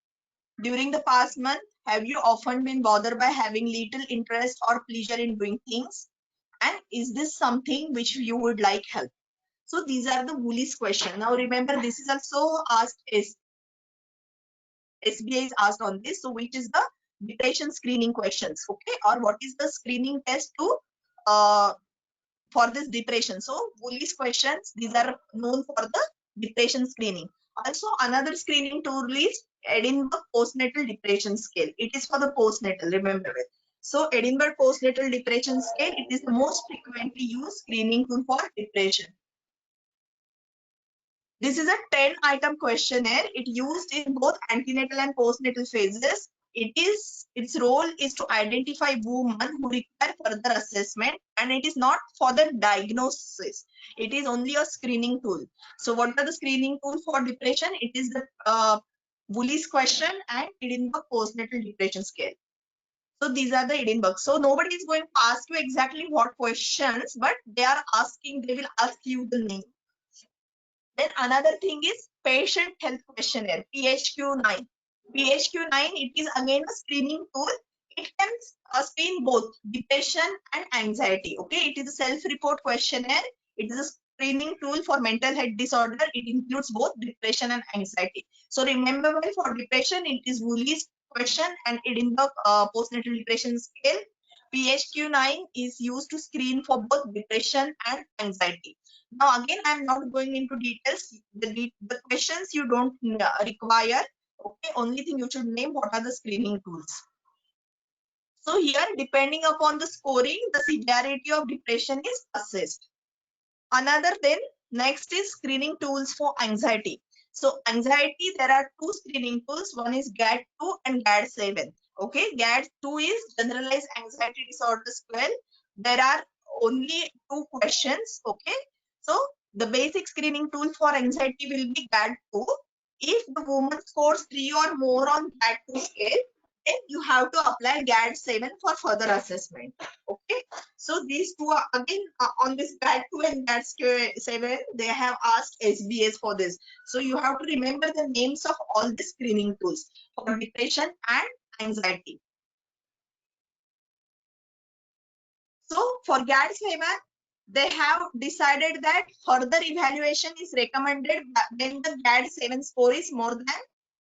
During the past month, have you often been bothered by having little interest or pleasure in doing things? And is this something which you would like help? So these are the Woolley's question. Now remember, this is also asked, SBI is asked on this. So which is the depression screening questions, okay? Or what is the screening test to for this depression? So Woolley's questions, these are known for the depression screening. Also another screening tool is Edinburgh Postnatal Depression Scale. It is for the postnatal, remember it. So Edinburgh Postnatal Depression Scale, it is the most frequently used screening tool for depression. This is a 10-item questionnaire. It used in both antenatal and postnatal phases. Its role is to identify women who require further assessment, and it is not for the diagnosis. It is only a screening tool. So what are the screening tools for depression? It is the Woolley's question and Edinburgh Postnatal Depression Scale. So these are the Edinburgh. So nobody is going to ask you exactly what questions, but they will ask you the name. Then another thing is patient health questionnaire, PHQ-9. PHQ-9, it is again a screening tool. It can screen both depression and anxiety. Okay, it is a self-report questionnaire. It is a screening tool for mental health disorder. It includes both depression and anxiety. So remember, for depression, it is Woolley's question and Edinburgh postnatal depression scale. PHQ-9 is used to screen for both depression and anxiety. Now again, I am not going into details. The questions you don't require. Okay, only thing you should name what are the screening tools. So here, depending upon the scoring, the severity of depression is assessed. Another then, next is screening tools for anxiety. So anxiety, there are two screening tools. One is GAD-2 and GAD-7. Okay, GAD-2 is generalized anxiety disorder scale. There are only two questions. Okay, so the basic screening tool for anxiety will be GAD-2. If the woman scores 3 or more on GAD-2 scale, then you have to apply GAD-7 for further assessment. Okay, so these two are again on this GAD-2 and GAD-7, they have asked SBS for this. So you have to remember the names of all the screening tools for depression and anxiety. So for GAD-7, they have decided that further evaluation is recommended when the GAD-7 score is more than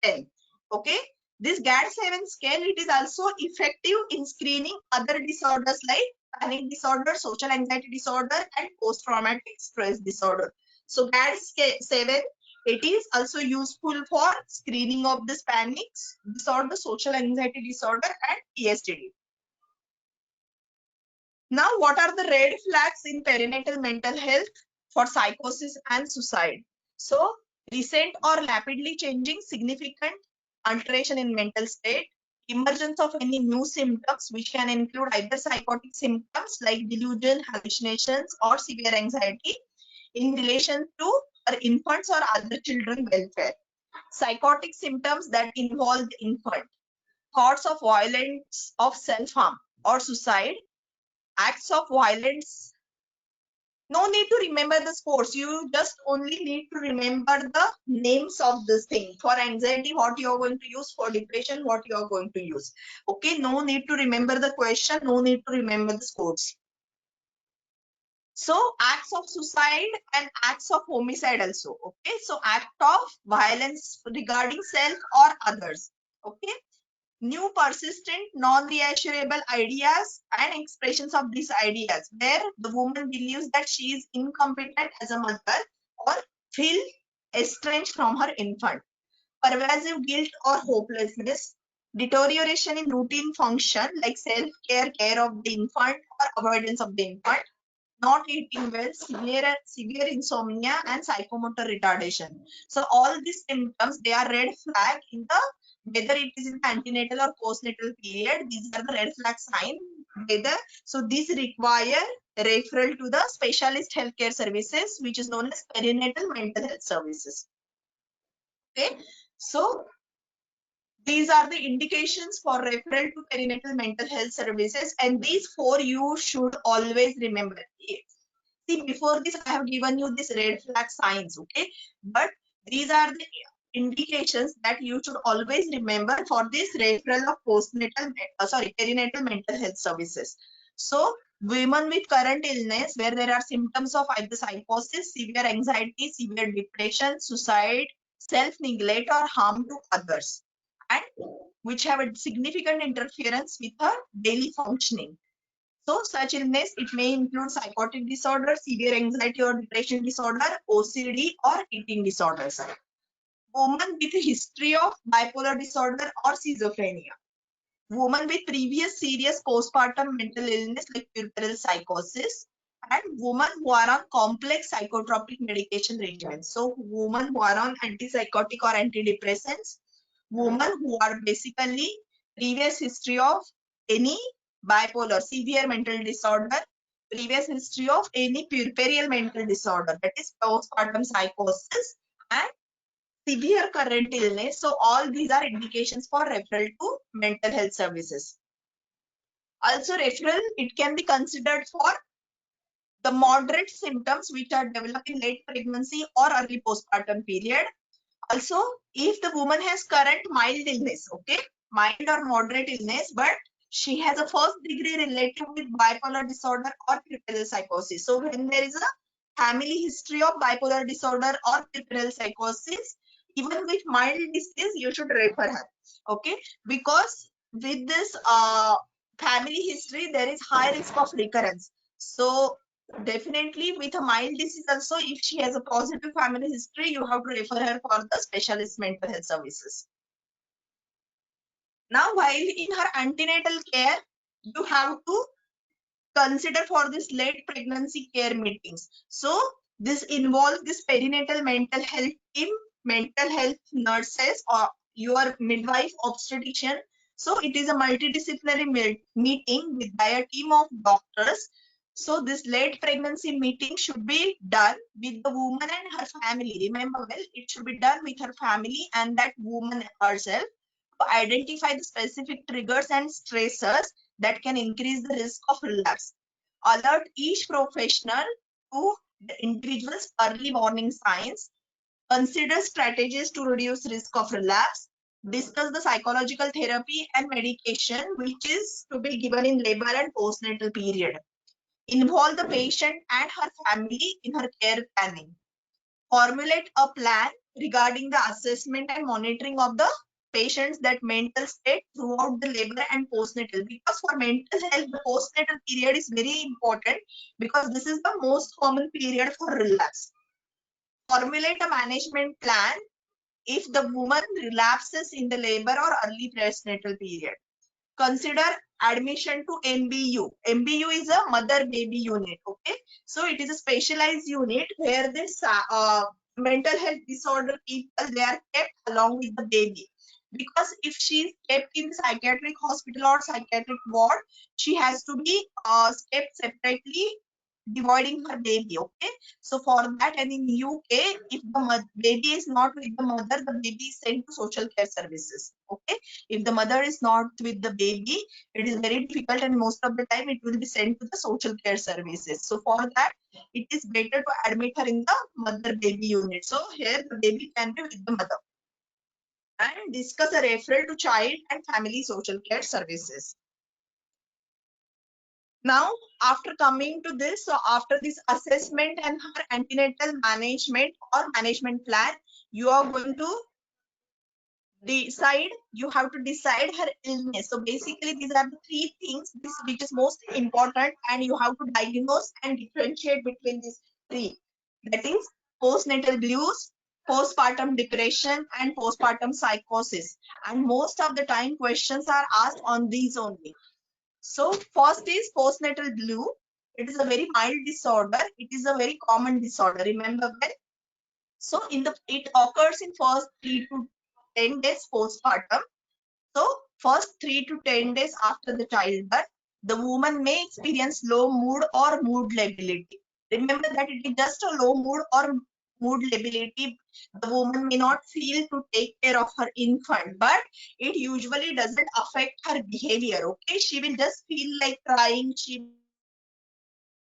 10. Okay, this GAD-7 scale, it is also effective in screening other disorders like panic disorder, social anxiety disorder, and post-traumatic stress disorder. So GAD-7, it is also useful for screening of this panic disorder, social anxiety disorder, and PSTD. Now, what are the red flags in perinatal mental health for psychosis and suicide? So, recent or rapidly changing significant alteration in mental state, emergence of any new symptoms which can include either psychotic symptoms like delusion, hallucinations, or severe anxiety in relation to her infants or other children welfare. Psychotic symptoms that involve the infant, thoughts of violence, of self-harm or suicide, acts of violence. No need to remember the scores. You just only need to remember the names of this thing. For anxiety, what you are going to use. For depression, what you are going to use. Okay, no need to remember the question. No need to remember the scores. So acts of suicide and acts of homicide also. Okay, so act of violence regarding self or others. Okay, new persistent non-reassurable ideas and expressions of these ideas where the woman believes that she is incompetent as a mother or feel estranged from her infant, pervasive guilt or hopelessness, deterioration in routine function like self-care, care of the infant or avoidance of the infant, not eating well, severe insomnia, and psychomotor retardation. So all these symptoms, they are red flag in the, whether it is in the antenatal or postnatal period. These are the red flag sign. Whether, so these require referral to the specialist healthcare services, which is known as perinatal mental health services. Okay, so these are the indications for referral to perinatal mental health services, and these four you should always remember. See, before this, I have given you this red flag signs, okay? But these are the indications that you should always remember for this referral of perinatal mental health services. So, women with current illness where there are symptoms of either psychosis, severe anxiety, severe depression, suicide, self-neglect, or harm to others, and which have a significant interference with her daily functioning. So such illness, it may include psychotic disorder, severe anxiety or depression disorder, OCD, or eating disorders. Woman with a history of bipolar disorder or schizophrenia. Woman with previous serious postpartum mental illness like puerperal psychosis. And women who are on complex psychotropic medication regimens. So women who are on antipsychotic or antidepressants. Women who are basically previous history of any bipolar, severe mental disorder, previous history of any puerperal mental disorder, that is postpartum psychosis, and severe current illness. So all these are indications for referral to mental health services. Also referral, it can be considered for the moderate symptoms which are developed in late pregnancy or early postpartum period. Also, if the woman has current mild illness, okay, mild or moderate illness, but she has a first degree related with bipolar disorder or puerperal psychosis. So when there is a family history of bipolar disorder or puerperal psychosis, even with mild disease, you should refer her, okay, because with this family history, there is high risk of recurrence. So definitely with a mild disease also, if she has a positive family history, you have to refer her for the specialist mental health services. Now, while in her antenatal care, you have to consider for this late pregnancy care meetings. So this involves this perinatal mental health team, mental health nurses, or your midwife obstetrician. So it is a multidisciplinary meeting with by a team of doctors. So this late pregnancy meeting should be done with the woman and her family. Remember well, it should be done with her family and that woman herself to identify the specific triggers and stressors that can increase the risk of relapse. Alert each professional to the individual's early warning signs. Consider strategies to reduce risk of relapse. Discuss the psychological therapy and medication which is to be given in labor and postnatal period. Involve the patient and her family in her care planning. Formulate a plan regarding the assessment and monitoring of the patient's that mental state throughout the labor and postnatal, because for mental health the postnatal period is very important because this is the most common period for relapse. Formulate a management plan if the woman relapses in the labor or early postnatal period. Consider admission to MBU. MBU is a mother baby unit. Okay, so it is a specialized unit where this mental health disorder people, they are kept along with the baby, because if she is kept in the psychiatric hospital or psychiatric ward, she has to be kept separately, dividing her baby. Okay, so for that, and in UK, if the baby is not with the mother, the baby is sent to social care services. Okay, if the mother is not with the baby, it is very difficult, and most of the time it will be sent to the social care services. So for that, it is better to admit her in the mother baby unit. So here the baby can be with the mother. And discuss a referral to child and family social care services. Now, after coming to this, so after this assessment and her antenatal management or management plan, you are going to decide, you have to decide her illness. So basically these are the three things this which is most important, and you have to diagnose and differentiate between these three. That is postnatal blues, postpartum depression, and postpartum psychosis. And most of the time questions are asked on these only. So first is postnatal blue. It is a very mild disorder. It is a very common disorder. Remember well. So it occurs in first 3 to 10 days postpartum. So first 3 to 10 days after the childbirth, the woman may experience low mood or mood lability. Remember that it is just a low mood or mood lability. The woman may not feel to take care of her infant, but it usually doesn't affect her behavior. Okay, she will just feel like crying. She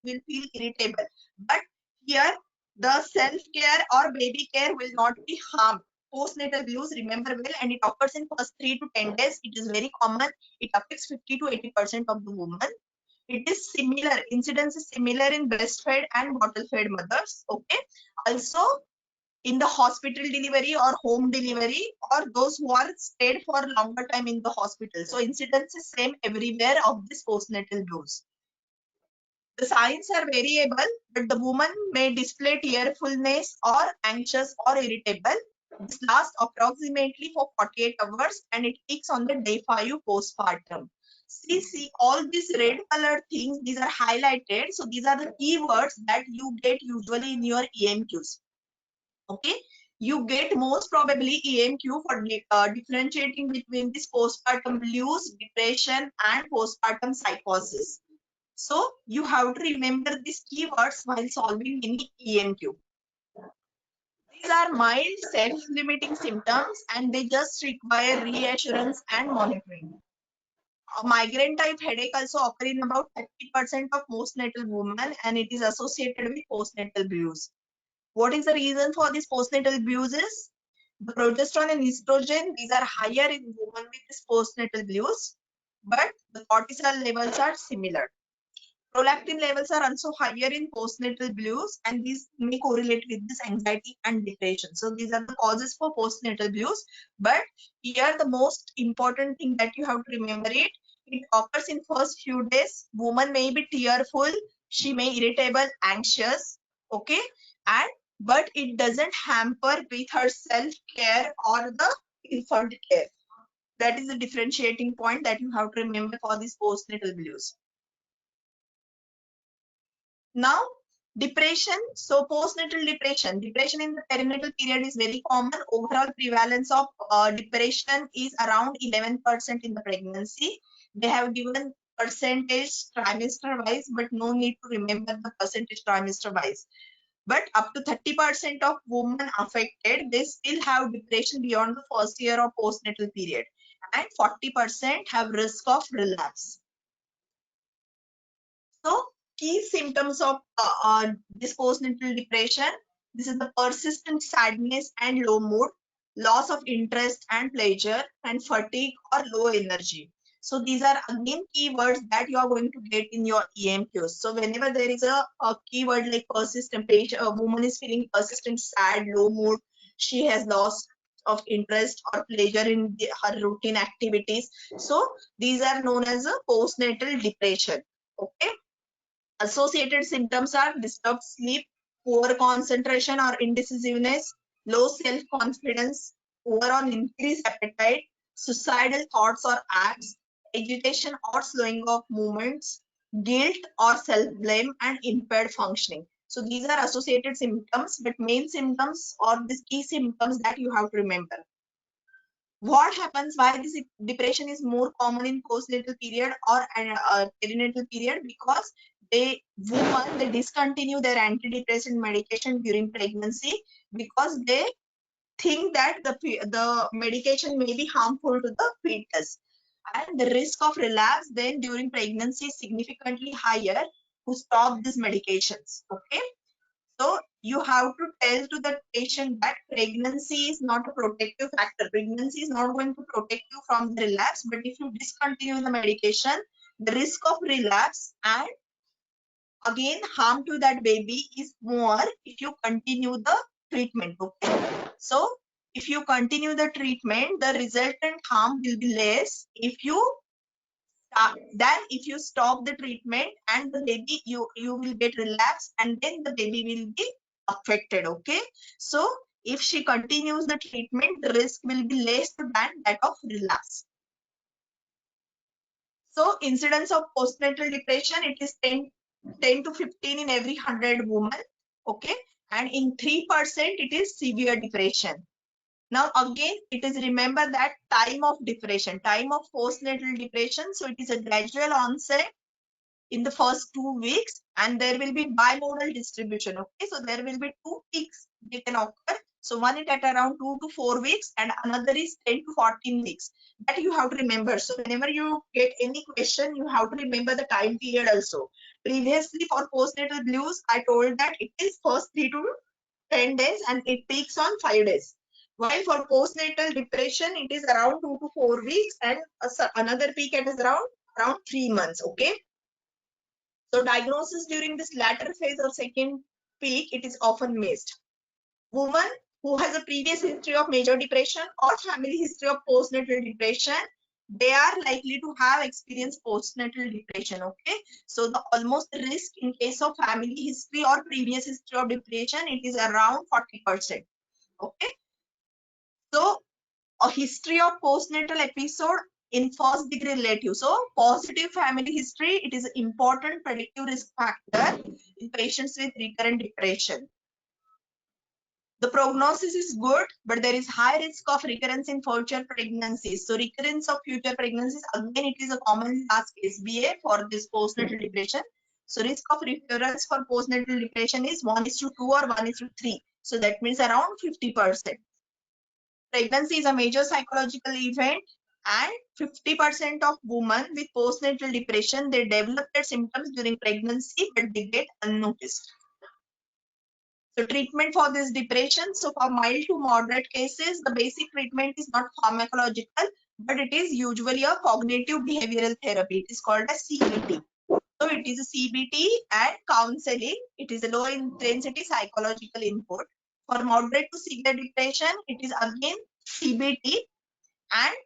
will feel irritable. But here, the self-care or baby care will not be harmed. Postnatal blues, remember well, and it occurs in first 3 to 10 days. It is very common. It affects 50 to 80% of the women. It is similar, incidence is similar in breastfed and bottle-fed mothers. Okay. Also, in the hospital delivery or home delivery, or those who are stayed for longer time in the hospital. So incidence is same everywhere of this postnatal blues. The signs are variable, but the woman may display tearfulness or anxious or irritable. This lasts approximately for 48 hours and it peaks on the day 5 postpartum. See, all these red colored things, these are highlighted. So these are the keywords that you get usually in your EMQs. Okay, you get most probably EMQ for differentiating between this postpartum blues, depression, and postpartum psychosis. So you have to remember these keywords while solving any EMQ. These are mild self-limiting symptoms and they just require reassurance and monitoring. A migraine type headache also occur in about 30% of postnatal women, and it is associated with postnatal blues. What is the reason for this postnatal blues is the progesterone and estrogen, these are higher in women with this postnatal blues, but the cortisol levels are similar. Prolactin levels are also higher in postnatal blues, and these may correlate with this anxiety and depression. So these are the causes for postnatal blues. But here the most important thing that you have to remember it occurs in first few days. Woman may be tearful, she may irritable, anxious, okay, and but it doesn't hamper with her self-care or the infant care. That is the differentiating point that you have to remember for this postnatal blues. Now, depression. So postnatal depression. Depression in the perinatal period is very common. Overall prevalence of depression is around 11% in the pregnancy. They have given percentage trimester wise, but no need to remember the percentage trimester wise. But up to 30% of women affected, they still have depression beyond the first year of postnatal period. And 40% have risk of relapse. So, key symptoms of this postnatal depression. This is the persistent sadness and low mood, loss of interest and pleasure, and fatigue or low energy. So these are again keywords that you are going to get in your EMQs. So whenever there is a keyword like persistent, a woman is feeling persistent sad, low mood, she has loss of interest or pleasure in her routine activities. So these are known as a postnatal depression. Okay. Associated symptoms are disturbed sleep, poor concentration or indecisiveness, low self-confidence, poor or increased appetite, suicidal thoughts or acts, agitation or slowing of movements, guilt or self-blame, and impaired functioning. So these are associated symptoms, but main symptoms or these key symptoms that you have to remember. What happens, why this depression is more common in postnatal period or perinatal period? Because they discontinue their antidepressant medication during pregnancy because they think that the medication may be harmful to the fetus, and the risk of relapse then during pregnancy is significantly higher to stop these medications. Okay. So you have to tell to the patient that pregnancy is not a protective factor. Pregnancy is not going to protect you from the relapse, but if you discontinue the medication, the risk of relapse and again harm to that baby is more if you continue the treatment. Okay. So if you continue the treatment, the resultant harm will be less if you then if you stop the treatment, and the baby you will get relapse and then the baby will be affected. Okay. So if she continues the treatment, the risk will be less than that of relapse. So incidence of postnatal depression, it is 10 to 15 in every 100 women. Okay. And in 3% it is severe depression. Now again, it is remember that time of depression, time of postnatal depression. So it is a gradual onset in the first 2 weeks, and there will be bimodal distribution. Okay, so there will be 2 peaks they can occur. So one is at around 2 to 4 weeks and another is 10 to 14 weeks. That you have to remember. So whenever you get any question, you have to remember the time period also. Previously for postnatal blues, I told that it is first 3 to 10 days and it peaks on 5 days. While for postnatal depression, it is around 2 to 4 weeks and another peak it is around 3 months. Okay. So diagnosis during this latter phase or second peak, it is often missed. Woman who has a previous history of major depression or family history of postnatal depression, they are likely to have experienced postnatal depression. Okay. So the almost risk in case of family history or previous history of depression, it is around 40%. Okay. So a history of postnatal episode in first degree relative. So positive family history, it is an important predictive risk factor in patients with recurrent depression. The prognosis is good, but there is high risk of recurrence in future pregnancies. So recurrence of future pregnancies, again, it is a common asked SBA for this postnatal depression. So risk of recurrence for postnatal depression is 1:2 or 1:3. So that means around 50%. Pregnancy is a major psychological event, and 50% of women with postnatal depression, they develop their symptoms during pregnancy, but they get unnoticed. So treatment for this depression, so for mild to moderate cases, the basic treatment is not pharmacological, but it is usually a cognitive behavioral therapy. It is called a CBT. So it is a CBT and counseling. It is a low intensity psychological input. For moderate to severe depression, it is again CBT and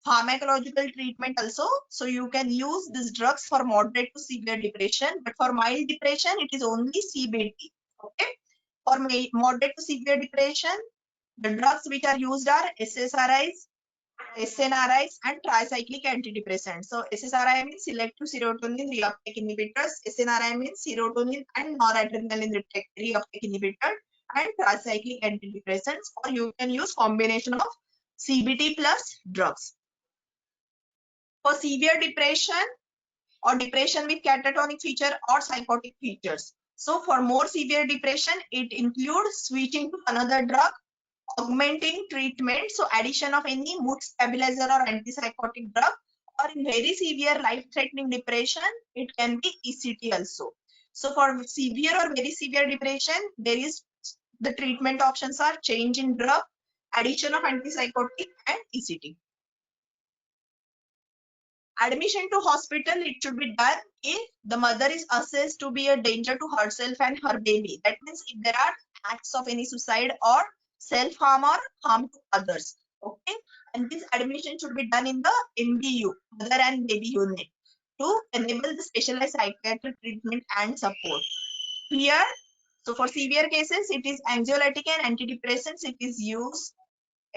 pharmacological treatment also. So you can use these drugs for moderate to severe depression, but for mild depression, it is only CBT. Okay. For moderate to severe depression, the drugs which are used are SSRIs, SNRIs, and tricyclic antidepressants. So SSRI means selective serotonin reuptake inhibitors. SNRI means serotonin and noradrenaline reuptake inhibitor, and tricyclic antidepressants. Or you can use combination of CBT plus drugs. For severe depression or depression with catatonic feature or psychotic features. So for more severe depression, it includes switching to another drug, augmenting treatment, so addition of any mood stabilizer or antipsychotic drug, or in very severe life-threatening depression, it can be ECT also. So for severe or very severe depression, there is the treatment options are change in drug, addition of antipsychotic, and ECT. Admission to hospital, it should be done if the mother is assessed to be a danger to herself and her baby. That means if there are acts of any suicide or self-harm or harm to others. Okay. And this admission should be done in the MBU, mother and baby unit, to enable the specialized psychiatric treatment and support. Here, so for severe cases, it is anxiolytic and antidepressants. It is used.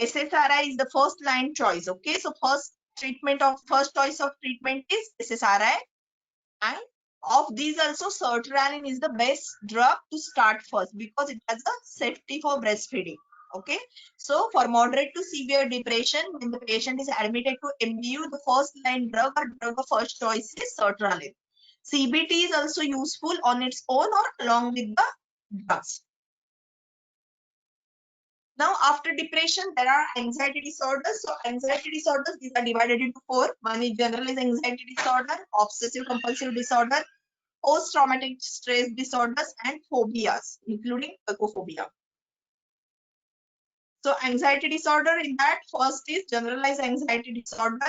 SSRI is the first line choice. Okay, so first choice of treatment is SSRI, and of these also sertraline is the best drug to start first because it has a safety for breastfeeding. Okay, so for moderate to severe depression, when the patient is admitted to MBU, the first line drug or drug of first choice is sertraline. CBT is also useful on its own or along with the drugs. Now, after depression, there are anxiety disorders. So, anxiety disorders, these are divided into four. One is generalized anxiety disorder, obsessive compulsive disorder, post-traumatic stress disorders, and phobias, including tocophobia. So, anxiety disorder, in that first is generalized anxiety disorder.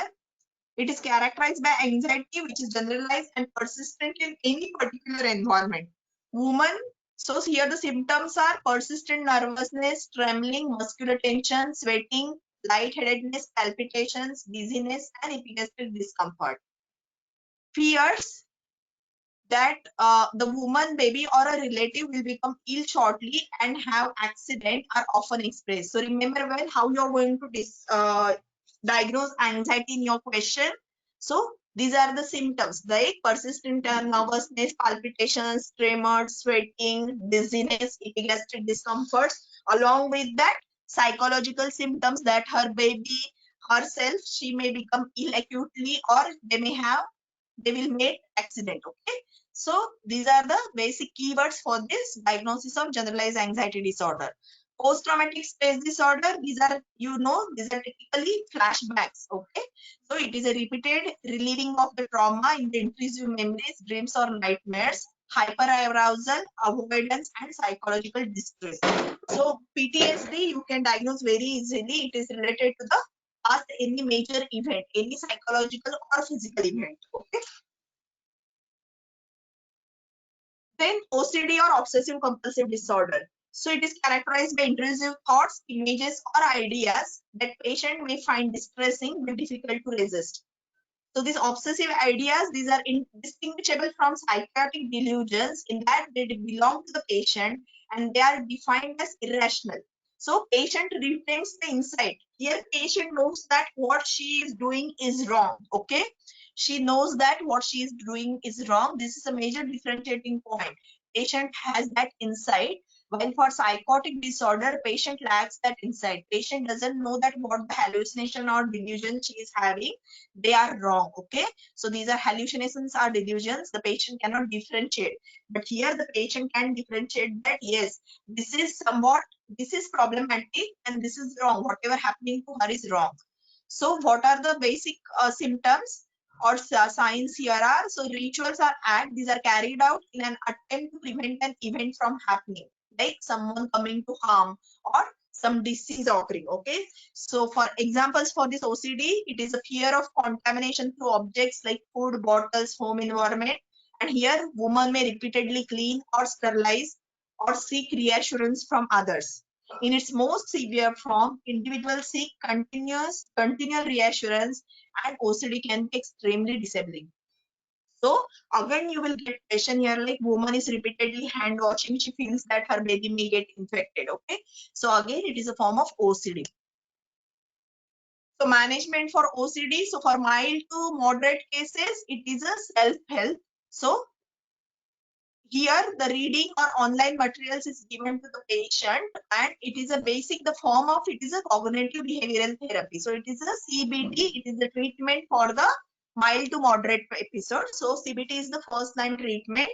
It is characterized by anxiety which is generalized and persistent in any particular environment. Women, so here the symptoms are persistent nervousness, trembling, muscular tension, sweating, lightheadedness, palpitations, dizziness, and epigastric discomfort. Fears that the woman, baby, or a relative will become ill shortly and have accident are often expressed. So remember well how you are going to diagnose anxiety in your question. So these are the symptoms like persistent nervousness, palpitations, tremors, sweating, dizziness, epigastric discomforts. Along with that, psychological symptoms that her baby herself, she may become ill acutely, or they will make accident. Okay, so these are the basic keywords for this diagnosis of generalized anxiety disorder. Post-traumatic stress disorder, these are typically flashbacks. Okay, so it is a repeated reliving of the trauma in the intrusive memories, dreams, or nightmares, hyperarousal, avoidance, and psychological distress. So PTSD you can diagnose very easily. It is related to the past any major event, any psychological or physical event. Okay. Then OCD or obsessive compulsive disorder. So it is characterized by intrusive thoughts, images, or ideas that patient may find distressing but difficult to resist. So these obsessive ideas, these are indistinguishable from psychiatric delusions in that they belong to the patient and they are defined as irrational. So patient retains the insight. Here patient knows that what she is doing is wrong. Okay. She knows that what she is doing is wrong. This is a major differentiating point. Patient has that insight. While for psychotic disorder, patient lacks that insight. Patient doesn't know that what the hallucination or delusion she is having, they are wrong. Okay, so these are hallucinations or delusions. The patient cannot differentiate, but here the patient can differentiate that yes, this is problematic and this is wrong. Whatever happening to her is wrong. So what are the basic symptoms or signs here are? So rituals are acts. These are carried out in an attempt to prevent an event from happening, like someone coming to harm or some disease occurring. Okay, so for examples for this OCD, it is a fear of contamination through objects like food, bottles, home environment. And here woman may repeatedly clean or sterilize or seek reassurance from others. In its most severe form, individuals seek continual reassurance, and OCD can be extremely disabling. So again, you will get question here like woman is repeatedly hand washing. She feels that her baby may get infected. Okay. So again, it is a form of OCD. So management for OCD. So for mild to moderate cases, it is a self-help. So here the reading or online materials is given to the patient, and it is a basic, the form of it is a cognitive behavioral therapy. So it is a CBT, it is the treatment for the mild to moderate episode. So CBT is the first line treatment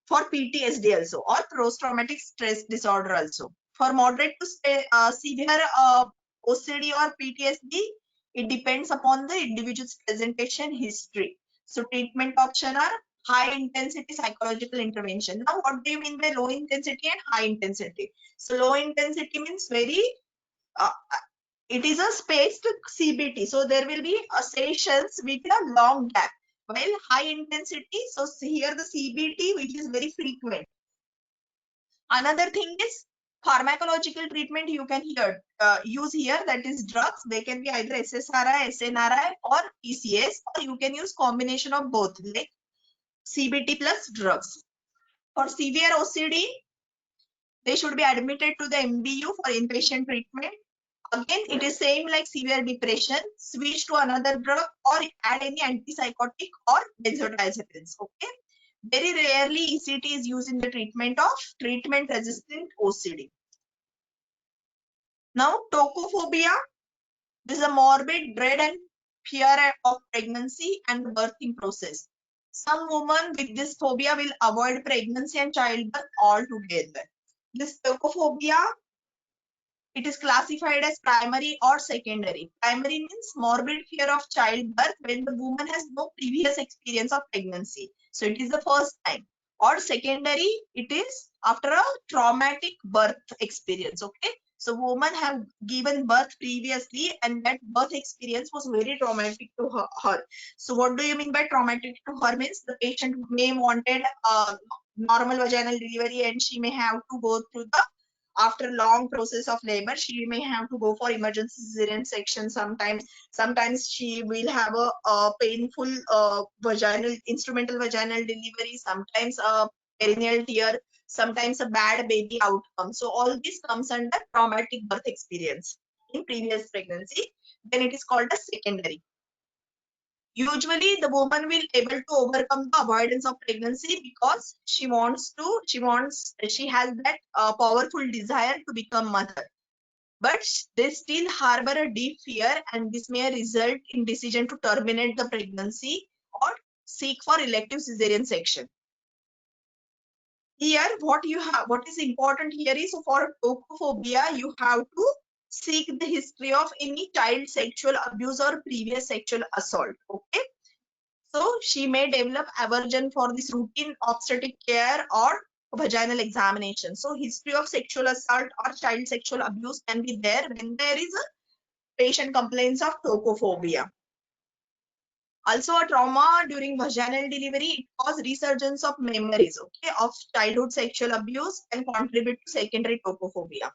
for PTSD also, or post-traumatic stress disorder also. For moderate to severe OCD or PTSD, it depends upon the individual's presentation history. So treatment option are high intensity psychological intervention. Now, what do you mean by low intensity and high intensity? So low intensity means very, uh, it is a spaced CBT. So there will be sessions with a long gap. While high intensity, so here the CBT, which is very frequent. Another thing is pharmacological treatment you can use here, that is drugs. They can be either SSRI, SNRI or PCS, or you can use combination of both like CBT plus drugs. For severe OCD, they should be admitted to the MBU for inpatient treatment. Again, it is same like severe depression, switch to another drug or add any antipsychotic or benzodiazepines. Okay. Very rarely ECT is used in the treatment of treatment-resistant OCD. Now, tocophobia. This is a morbid dread and fear of pregnancy and the birthing process. Some women with this phobia will avoid pregnancy and childbirth altogether. This tocophobia, it is classified as primary or secondary. Primary means morbid fear of childbirth when the woman has no previous experience of pregnancy. So it is the first time. Or secondary, it is after a traumatic birth experience. Okay. So women have given birth previously and that birth experience was very traumatic to her. So what do you mean by traumatic to her? Means the patient may wanted a normal vaginal delivery and she may have to go through the, after long process of labor, she may have to go for emergency cesarean section. Sometimes she will have a painful instrumental vaginal delivery, sometimes a perineal tear, sometimes a bad baby outcome. So all this comes under traumatic birth experience in previous pregnancy. Then it is called a secondary. Usually the woman will able to overcome the avoidance of pregnancy because she has that powerful desire to become mother, but they still harbor a deep fear, and this may result in decision to terminate the pregnancy or seek for elective cesarean section. Here what is important here is, so for tocophobia you have to seek the history of any child sexual abuse or previous sexual assault. Okay. So she may develop aversion for this routine obstetric care or vaginal examination. So history of sexual assault or child sexual abuse can be there when there is a patient complaints of tocophobia. Also, a trauma during vaginal delivery, it causes resurgence of memories, okay, of childhood sexual abuse and contribute to secondary tocophobia.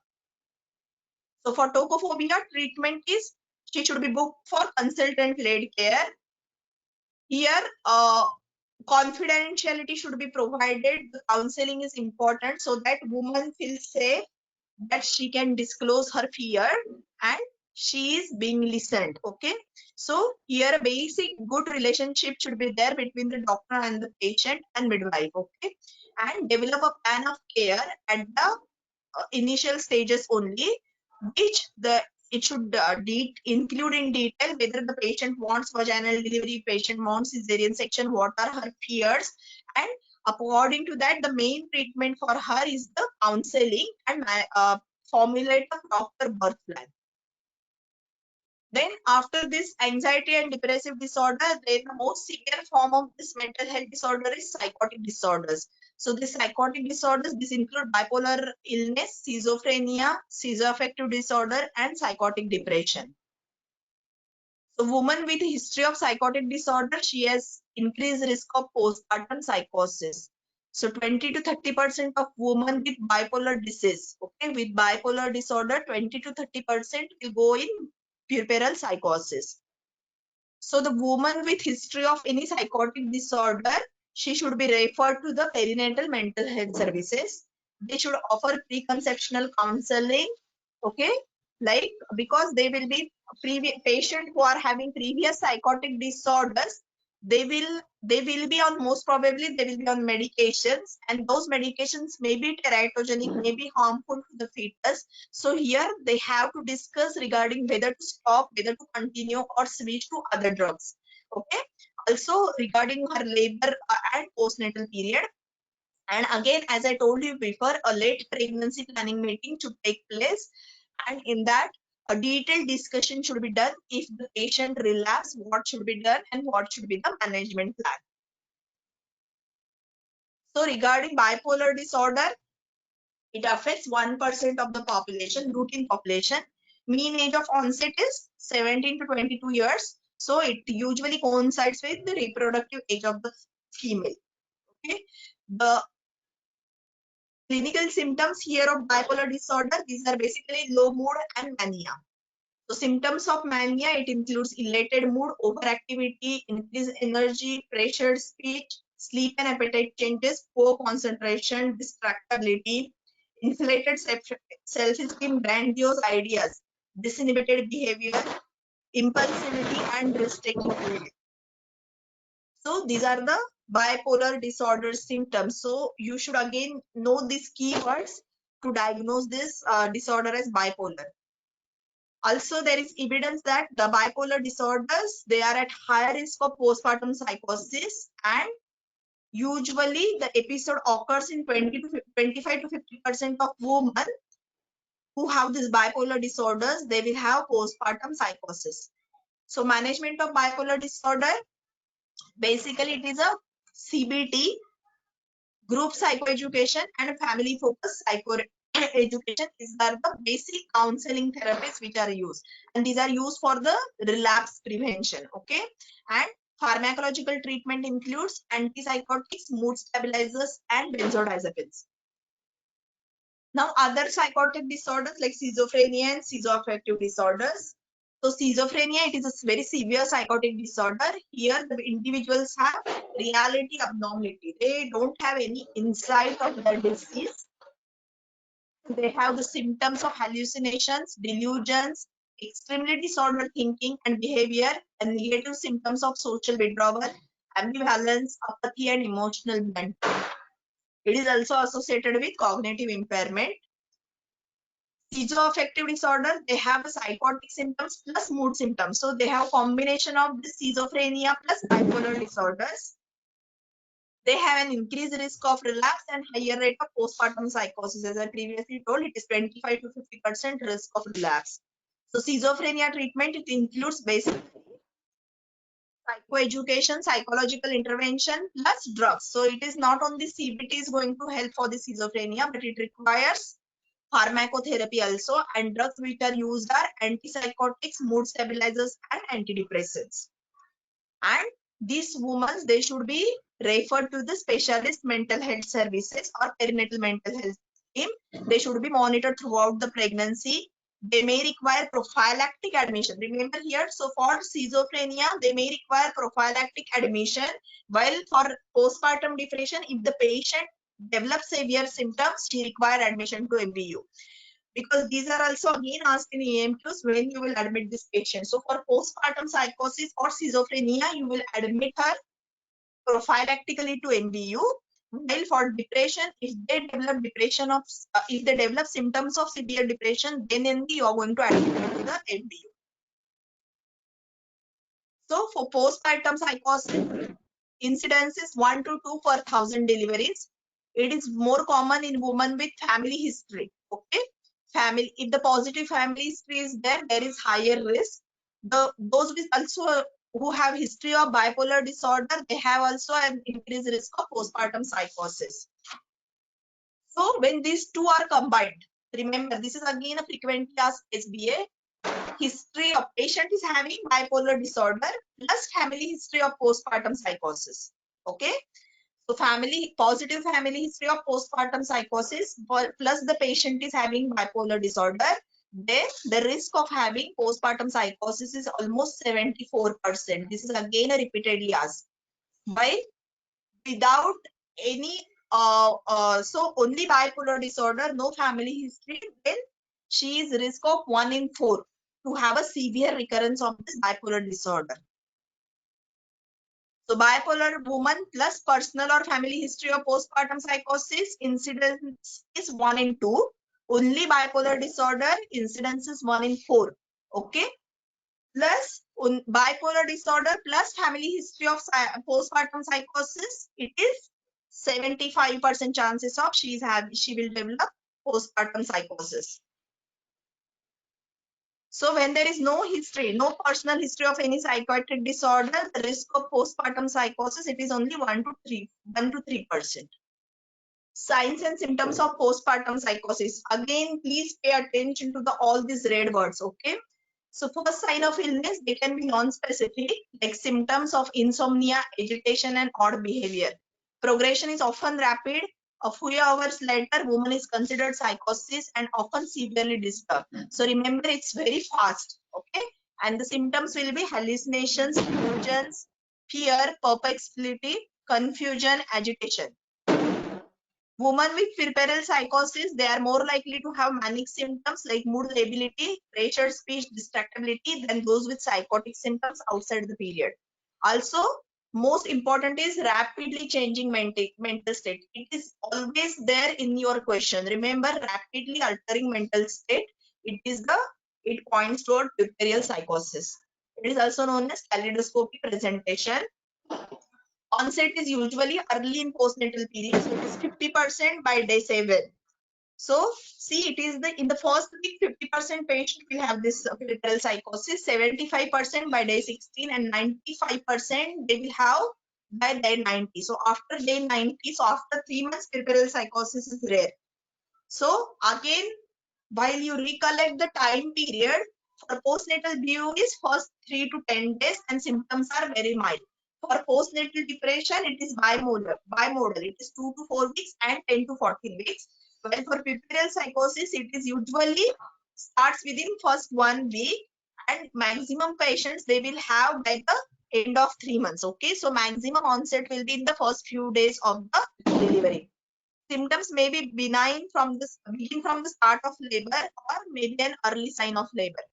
So for tocophobia, treatment is she should be booked for consultant-led care. Here, confidentiality should be provided. The counseling is important so that woman feels safe, that she can disclose her fear and she is being listened. Okay. So here a basic good relationship should be there between the doctor and the patient and midwife. Okay. And develop a plan of care at the initial stages only, which it should include in detail whether the patient wants vaginal delivery, patient wants cesarean section, what are her fears, and according to that, the main treatment for her is the counseling and formulate a proper birth plan. Then after this anxiety and depressive disorder, then the most severe form of this mental health disorder is psychotic disorders. So the psychotic disorders, this include bipolar illness, schizophrenia, schizoaffective disorder, and psychotic depression. So woman with a history of psychotic disorder, she has increased risk of postpartum psychosis. So 20 to 30% of women with bipolar disease, okay, with bipolar disorder, 20 to 30% will go in puerperal psychosis. So the woman with history of any psychotic disorder, she should be referred to the perinatal mental health services. They should offer preconceptional counseling, okay, like because they will be patient who are having previous psychotic disorders. They will be on, most probably they will be on medications, and those medications may be teratogenic, may be harmful to the fetus. So here they have to discuss regarding whether to stop, whether to continue or switch to other drugs. Okay. Also regarding her labor and postnatal period. And again, as I told you before, a late pregnancy planning meeting should take place. And in that, a detailed discussion should be done. If the patient relapse, what should be done and what should be the management plan. So regarding bipolar disorder, it affects 1% of the population, routine population. Mean age of onset is 17 to 22 years. So it usually coincides with the reproductive age of the female. Okay. The clinical symptoms here of bipolar disorder, these are basically low mood and mania. So symptoms of mania, it includes elated mood, overactivity, increased energy, pressured speech, sleep and appetite changes, poor concentration, distractibility, inflated self-esteem, grandiose ideas, disinhibited behavior, impulsivity, and risk-taking behavior. So these are the bipolar disorder symptoms. So you should again know these keywords to diagnose this disorder as bipolar. Also, there is evidence that the bipolar disorders, they are at higher risk of postpartum psychosis, and usually the episode occurs in 25 to 50% of women who have these bipolar disorders. They will have postpartum psychosis. So management of bipolar disorder, basically it is a CBT, group psychoeducation, and family focused psychoeducation. These are the basic counseling therapies which are used, and these are used for the relapse prevention. Okay. And pharmacological treatment includes antipsychotics, mood stabilizers, and benzodiazepines. Now other psychotic disorders like schizophrenia and schizoaffective disorders. So schizophrenia, it is a very severe psychotic disorder. Here the individuals have reality abnormality. They don't have any insight of their disease. They have the symptoms of hallucinations, delusions, extremely disordered thinking and behavior, and negative symptoms of social withdrawal, ambivalence, apathy, and emotional blunt. It is also associated with cognitive impairment. Schizoaffective disorder, they have psychotic symptoms plus mood symptoms. So they have combination of the schizophrenia plus bipolar disorders. They have an increased risk of relapse and higher rate of postpartum psychosis. As I previously told, it is 25 to 50% risk of relapse. So schizophrenia treatment, it includes basically psychoeducation, psychological intervention plus drugs. So it is not only CBT is going to help for the schizophrenia, but it requires pharmacotherapy also, and drugs which are used are antipsychotics, mood stabilizers, and antidepressants. And these women, they should be referred to the specialist mental health services or perinatal mental health team. They should be monitored throughout the pregnancy. They may require prophylactic admission. Remember here, so for schizophrenia, they may require prophylactic admission, while for postpartum depression, if the patient develops severe symptoms, she require admission to MBU. Because these are also again asked in EMQs when you will admit this patient. So for postpartum psychosis or schizophrenia, you will admit her prophylactically to MBU. While for depression, if they develop symptoms of severe depression, then only you are going to admit her to the MBU. So for postpartum psychosis, incidence is 1 to 2 per 1,000 deliveries. It is more common in women with family history. Okay. Family, if the positive family history is there, there is higher risk. Those with also who have history of bipolar disorder, they have also an increased risk of postpartum psychosis. So when these two are combined, remember this is again a frequently asked SBA. History of patient is having bipolar disorder plus family history of postpartum psychosis. Okay. So positive family history of postpartum psychosis plus the patient is having bipolar disorder, then the risk of having postpartum psychosis is almost 74%. This is again a repeatedly asked. Why? Without any, so only bipolar disorder, no family history, then she is risk of 1 in 4 to have a severe recurrence of this bipolar disorder. So bipolar woman plus personal or family history of postpartum psychosis, incidence is 1 in 2. Only bipolar disorder, incidence is 1 in 4. Okay. Plus bipolar disorder plus family history of postpartum psychosis, it is 75% chances of she will develop postpartum psychosis. So when there is no history, no personal history of any psychiatric disorder, the risk of postpartum psychosis, it is only 1 to 3%. Signs and symptoms of postpartum psychosis. Again, please pay attention to all these red words, okay? So first sign of illness, they can be non-specific, like symptoms of insomnia, agitation, and odd behavior. Progression is often rapid. A few hours later, woman is considered psychosis and often severely disturbed. So remember, it's very fast, okay? And the symptoms will be hallucinations, delusions, fear, perplexity, confusion, agitation. Women with puerperal psychosis, they are more likely to have manic symptoms like mood lability, pressured speech, distractibility than those with psychotic symptoms outside the period. Also, most important is rapidly changing mental state. It is always there in your question. Remember, rapidly altering mental state, it points toward puerperal psychosis. It is also known as kaleidoscopic presentation. Onset is usually early in postnatal period, so it is 50% by day 7. So see, it is in the first week, 50% patient will have this puerperal psychosis, 75% by day 16, and 95% they will have by day 90. So after day 90, so after 3 months, puerperal psychosis is rare. So again, while you recollect the time period, for postnatal BU is first 3 to 10 days and symptoms are very mild. For postnatal depression, it is bimodal. It is 2 to 4 weeks and 10 to 14 weeks. While for puerperal psychosis, it is usually starts within first 1 week and maximum patients they will have by the end of 3 months. Okay, so maximum onset will be in the first few days of the delivery. Symptoms may be benign from the start of labor or maybe an early sign of labor.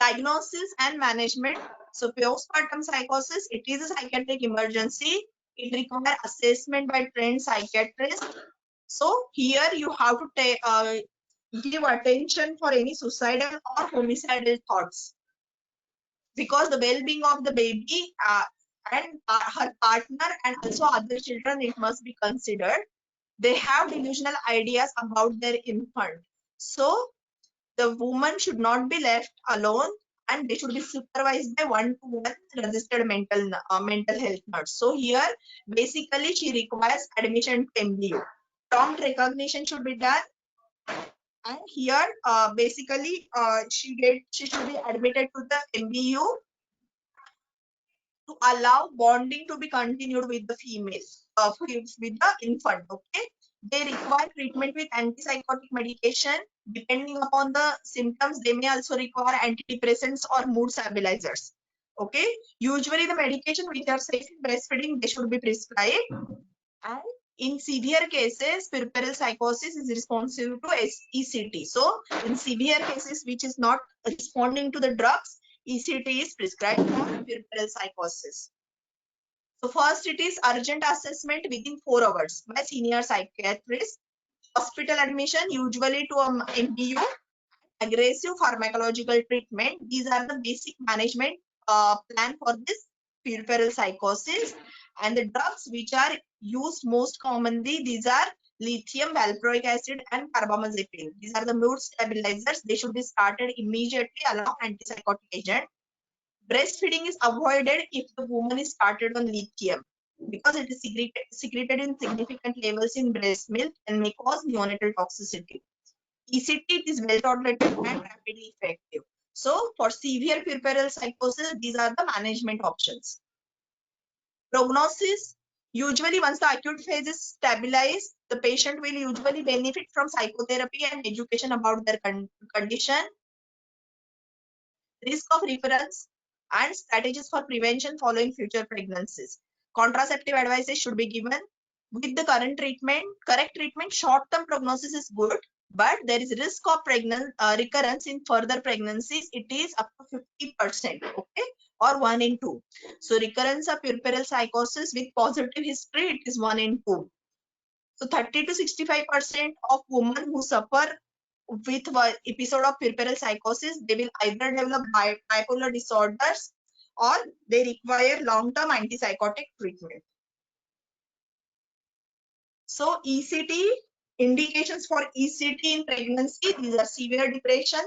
Diagnosis and management. So postpartum psychosis, it is a psychiatric emergency. It requires assessment by trained psychiatrists. So here you have to give attention for any suicidal or homicidal thoughts, because the well-being of the baby and her partner and also other children, it must be considered. They have delusional ideas about their infant. So the woman should not be left alone and they should be supervised by one-to-one registered mental health nurse. So here, basically, she requires admission to MBU. Prompt recognition should be done. And here, basically, she should be admitted to the MBU to allow bonding to be continued with the female, with the infant. Okay, they require treatment with antipsychotic medication. Depending upon the symptoms, they may also require antidepressants or mood stabilizers. Okay, usually the medication which are safe in breastfeeding, they should be prescribed. And in severe cases, puerperal psychosis is responsive to ECT. So in severe cases which is not responding to the drugs, ECT is prescribed for puerperal psychosis. So first, it is urgent assessment within 4 hours by senior psychiatrist. Hospital admission usually to MBU. Aggressive pharmacological treatment. These are the basic management plan for this puerperal psychosis. And the drugs which are used most commonly, these are lithium, valproic acid, and carbamazepine. These are the mood stabilizers. They should be started immediately along antipsychotic agent. Breastfeeding is avoided if the woman is started on lithium, because it is secreted in significant levels in breast milk and may cause neonatal toxicity. ECT is well tolerated and rapidly effective. So for severe puerperal psychosis, these are the management options. Prognosis, Usually, once the acute phase is stabilized, the patient will usually benefit from psychotherapy and education about their condition, risk of recurrence, and strategies for prevention following future pregnancies. Contraceptive advices should be given. With the correct treatment, short-term prognosis is good, but there is risk of recurrence in further pregnancies. It is up to 50%, okay, or 1 in 2. So recurrence of puerperal psychosis with positive history, it is 1 in 2. So 30 to 65% of women who suffer with one episode of puerperal psychosis, they will either develop bipolar disorders or they require long-term antipsychotic treatment. So ECT, indications for ECT in pregnancy, these are severe depression,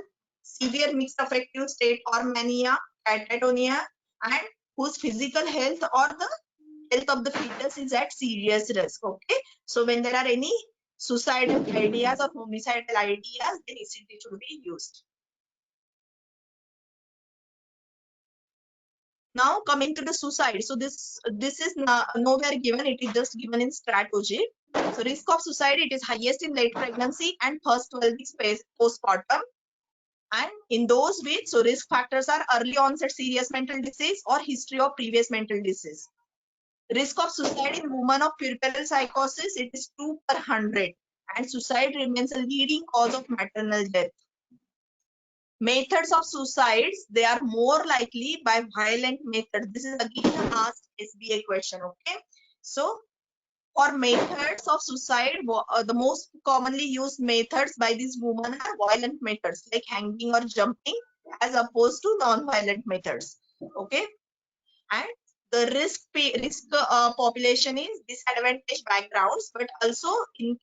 severe mixed affective state or mania, catatonia, and whose physical health or the health of the fetus is at serious risk. Okay, so when there are any suicidal ideas or homicidal ideas, then ECT should be used. Now coming to the suicide, so this is nowhere given, it is just given in strategy. So risk of suicide, it is highest in late pregnancy and first 12 weeks postpartum. And in those weeks, so risk factors are early onset serious mental disease or history of previous mental disease. Risk of suicide in women of puerperal psychosis, it is 2 per 100, and suicide remains a leading cause of maternal death. Methods of suicides, they are more likely by violent methods. This is again asked SBA question, okay? So for methods of suicide, the most commonly used methods by these women are violent methods like hanging or jumping as opposed to non-violent methods, okay? And the risk population is disadvantaged backgrounds, but also in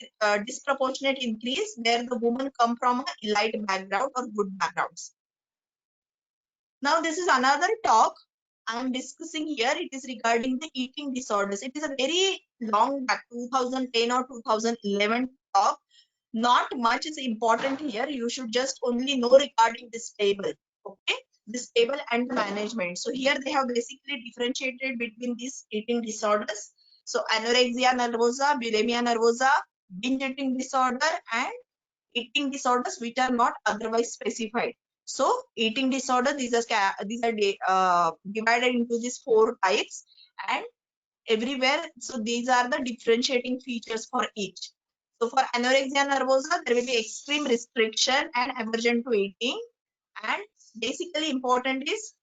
disproportionate increase where the women come from a elite background or good backgrounds. Now this is another talk I am discussing here. It is regarding the eating disorders. It is a very long back 2010 or 2011 talk. Not much is important here. You should just only know regarding this table. Okay, this table and management. So here they have basically differentiated between these eating disorders. So anorexia nervosa, bulimia nervosa, binge eating disorder, and eating disorders which are not otherwise specified. So eating disorder, these are divided into these 4 types, and everywhere. So these are the differentiating features for each. So for anorexia nervosa, there will be extreme restriction and aversion to eating. And basically important is,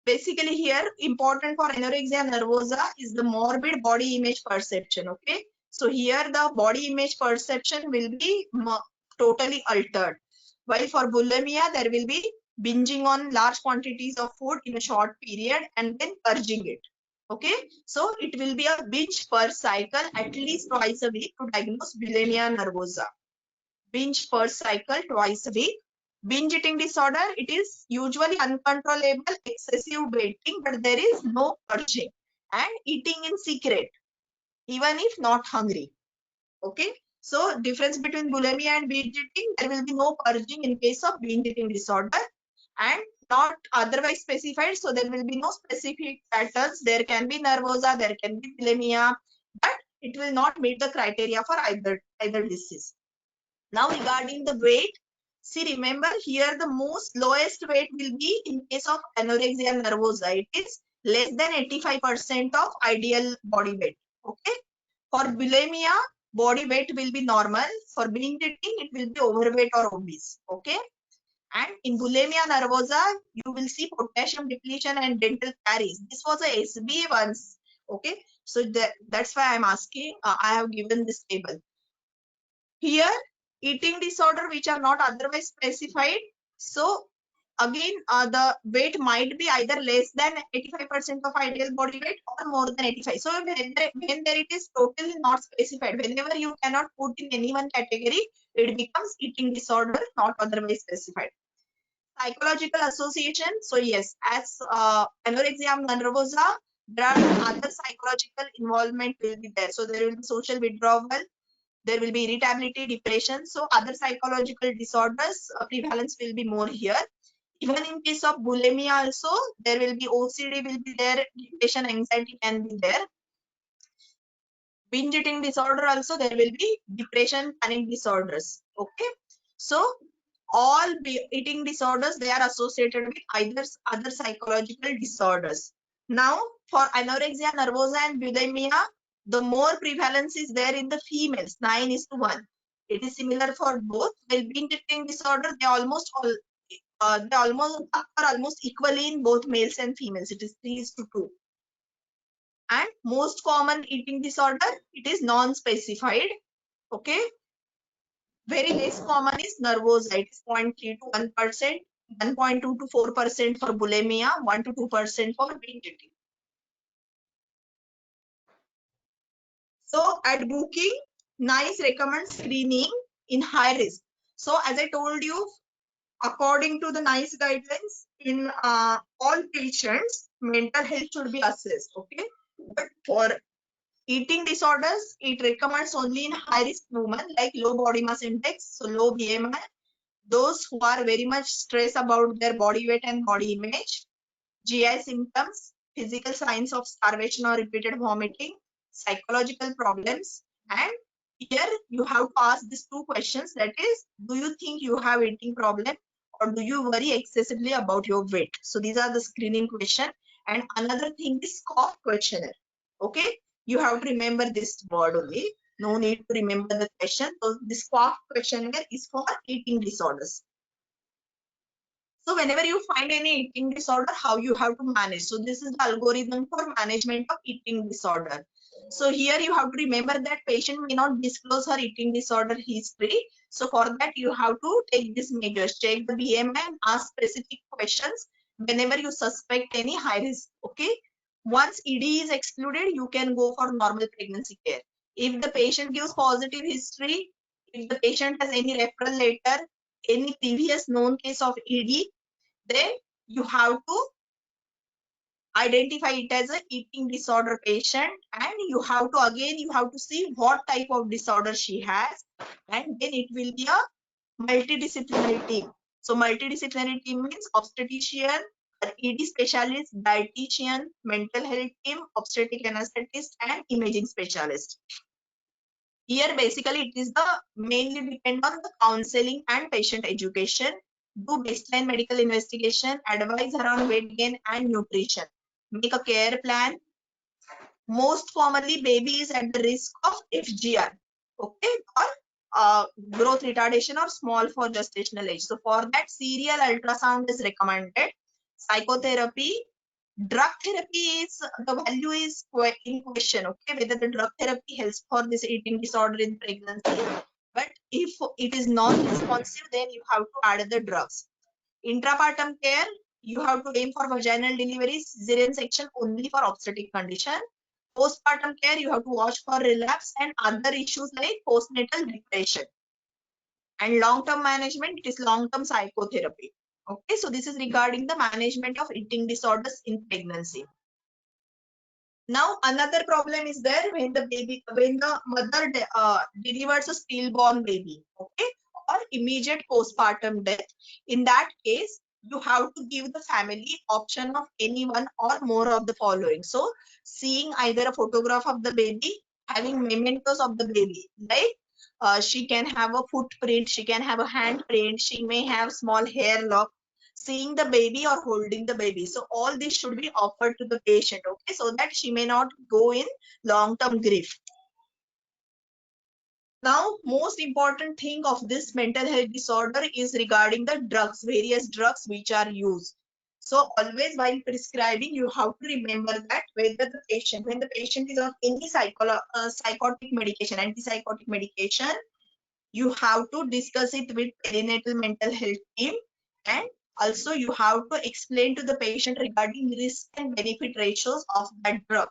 basically here important for anorexia nervosa is the morbid body image perception. Okay. So here the body image perception will be totally altered. While for bulimia, there will be binging on large quantities of food in a short period and then purging it. Okay, so it will be a binge per cycle at least twice a week to diagnose bulimia nervosa. Binge per cycle twice a week. Binge eating disorder, it is usually uncontrollable excessive eating, but there is no purging and eating in secret, even if not hungry. Okay, so difference between bulimia and binge eating, there will be no purging in case of binge eating disorder and not otherwise specified. So there will be no specific patterns. There can be nervosa, there can be bulimia, but it will not meet the criteria for either disease. Now regarding the weight, see, remember here the most lowest weight will be in case of anorexia nervosa. It is less than 85% of ideal body weight. Okay. For bulimia, body weight will be normal. For binge eating, it will be overweight or obese. Okay. And in bulimia nervosa, you will see potassium depletion and dental caries. This was a SBA once. Okay. So that's why I'm asking. I have given this table. Here, eating disorder which are not otherwise specified. So again, the weight might be either less than 85% of ideal body weight or more than 85. So when there it is totally not specified, whenever you cannot put in any one category, it becomes eating disorder, not otherwise specified. Psychological association. So yes, as anorexia nervosa, there are other psychological involvement will be there. So there will be social withdrawal, there will be irritability, depression. So other psychological disorders prevalence will be more here. Even in case of bulimia also, there will be OCD will be there, depression, anxiety can be there. Binge eating disorder also, there will be depression, panic disorders. Okay, so all eating disorders, they are associated with either other psychological disorders. Now, for anorexia nervosa and bulimia, the more prevalence is there in the females, 9:1. It is similar for both. While binge eating disorder, they almost occur almost equally in both males and females. It is 3:2. And most common eating disorder, it is non-specified. Okay, very less common is nervosa. It is 0.3 to 1%, 1.2 to 4% for bulimia, 1 to 2% for binge eating. So at booking, NICE recommends screening in high risk. So as I told you, according to the NICE guidelines, in all patients, mental health should be assessed. Okay, but for eating disorders, it recommends only in high risk women like low body mass index, so low BMI, those who are very much stressed about their body weight and body image, GI symptoms, physical signs of starvation or repeated vomiting, psychological problems, and here you have to ask these two questions, that is, do you think you have eating problem or do you worry excessively about your weight? So these are the screening question. And another thing is cough questionnaire. Okay, you have to remember this word only. No need to remember the question. So this cough questionnaire is for eating disorders. So whenever you find any eating disorder, how you have to manage. So this is the algorithm for management of eating disorder. So here you have to remember that patient may not disclose her eating disorder history. So for that you have to take these measures, check the BMI and ask specific questions whenever you suspect any high risk. Okay. Once ED is excluded, you can go for normal pregnancy care. If the patient gives positive history, if the patient has any referral letter, any previous known case of ED, then you have to identify it as a eating disorder patient, and you have to see what type of disorder she has, and then it will be a multidisciplinary team. So multidisciplinary team means obstetrician, an ED specialist, dietitian, mental health team, obstetric anesthetist, and imaging specialist. Here, basically, it is the mainly depend on the counseling and patient education. Do baseline medical investigation, advise around weight gain and nutrition. Make a care plan. Most commonly, baby is at the risk of FGR, okay, or growth retardation or small for gestational age. So for that, serial ultrasound is recommended. Psychotherapy, drug therapy is the value is in question, okay, whether the drug therapy helps for this eating disorder in pregnancy. But if it is non-responsive, then you have to add the drugs. Intrapartum care, you have to aim for vaginal delivery, cesarean section only for obstetric condition. Postpartum care, you have to watch for relapse and other issues like postnatal depression. And long-term management, it is long-term psychotherapy. Okay, so this is regarding the management of eating disorders in pregnancy. Now, another problem is there when the mother delivers a stillborn baby, okay, or immediate postpartum death. In that case, you have to give the family option of any one or more of the following. So, seeing either a photograph of the baby, having mementos of the baby, like she can have a footprint, she can have a handprint, she may have small hair lock, seeing the baby or holding the baby. So all this should be offered to the patient, okay, so that she may not go in long-term grief. Now, most important thing of this mental health disorder is regarding the drugs, various drugs which are used. So always while prescribing, you have to remember that when the patient is on any psychotic medication, antipsychotic medication, you have to discuss it with perinatal mental health team, and also you have to explain to the patient regarding risk and benefit ratios of that drug.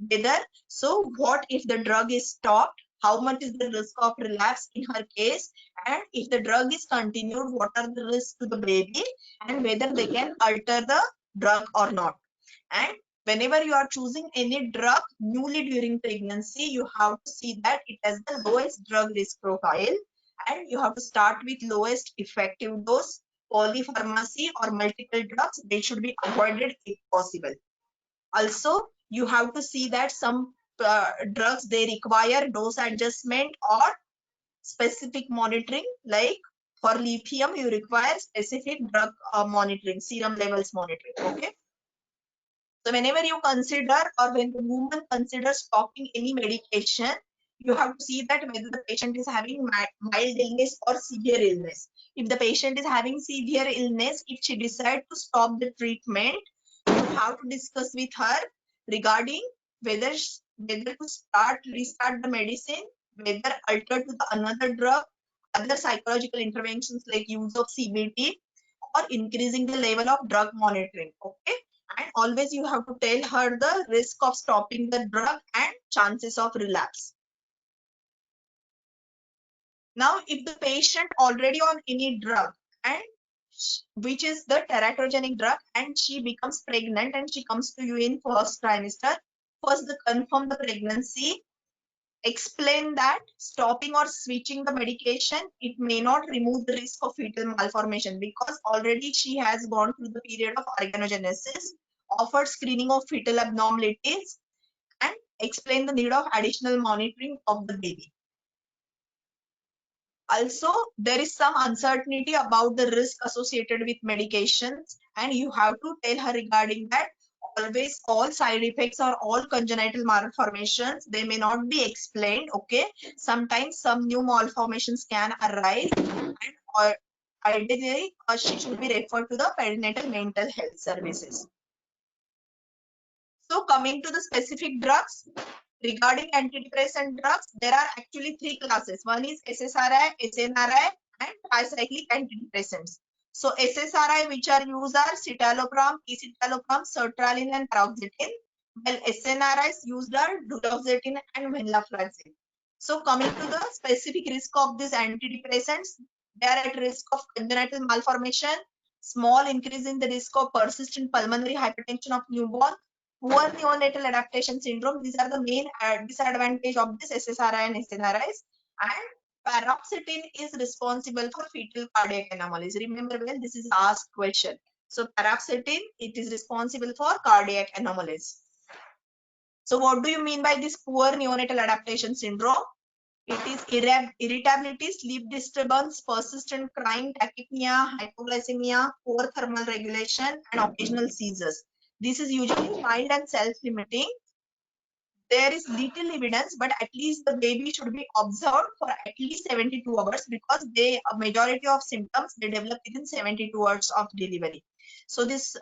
Whether, so what if the drug is stopped, how much is the risk of relapse in her case, and if the drug is continued, what are the risks to the baby, and whether they can alter the drug or not. And whenever you are choosing any drug newly during pregnancy, you have to see that it has the lowest drug risk profile, and you have to start with lowest effective dose, polypharmacy or multiple drugs, they should be avoided if possible. Also, you have to see that some drugs, they require dose adjustment or specific monitoring. Like for lithium, you require specific drug monitoring, serum levels monitoring. Okay. So whenever you consider, or when the woman considers stopping any medication, you have to see that whether the patient is having mild illness or severe illness. If the patient is having severe illness, if she decides to stop the treatment, you have to discuss with her regarding whether to restart the medicine, whether alter to the another drug, other psychological interventions like use of CBT, or increasing the level of drug monitoring. Okay. And always you have to tell her the risk of stopping the drug and chances of relapse. Now, if the patient already on any drug, and which is the teratogenic drug, and she becomes pregnant and she comes to you in first trimester, first confirm the pregnancy, explain that stopping or switching the medication, it may not remove the risk of fetal malformation, because already she has gone through the period of organogenesis, offered screening of fetal abnormalities, and explain the need of additional monitoring of the baby. Also, there is some uncertainty about the risk associated with medications, and you have to tell her regarding that. Always all side effects or all congenital malformations, they may not be explained. Okay, sometimes some new malformations can arise, and ideally she should be referred to the perinatal mental health services. So coming to the specific drugs, regarding antidepressant drugs, there are actually three classes. One is SSRI, SNRI, and tricyclic antidepressants. So SSRI, which are used, are citalopram, escitalopram, sertraline, and paroxetine, while SNRIs used are duloxetine and venlafaxine. So coming to the specific risk of these antidepressants, they are at risk of congenital malformation, small increase in the risk of persistent pulmonary hypertension of newborn, poor neonatal adaptation syndrome. These are the main disadvantage of this SSRI and SNRIs. And paroxetine is responsible for fetal cardiac anomalies. Remember well, this is asked question. So paroxetine, it is responsible for cardiac anomalies. So what do you mean by this poor neonatal adaptation syndrome? It is irritability, sleep disturbance, persistent crying, tachypnea, hypoglycemia, poor thermal regulation, and occasional seizures. This is usually mild and self-limiting. There is little evidence, but at least the baby should be observed for at least 72 hours, because a majority of symptoms, they develop within 72 hours of delivery. So this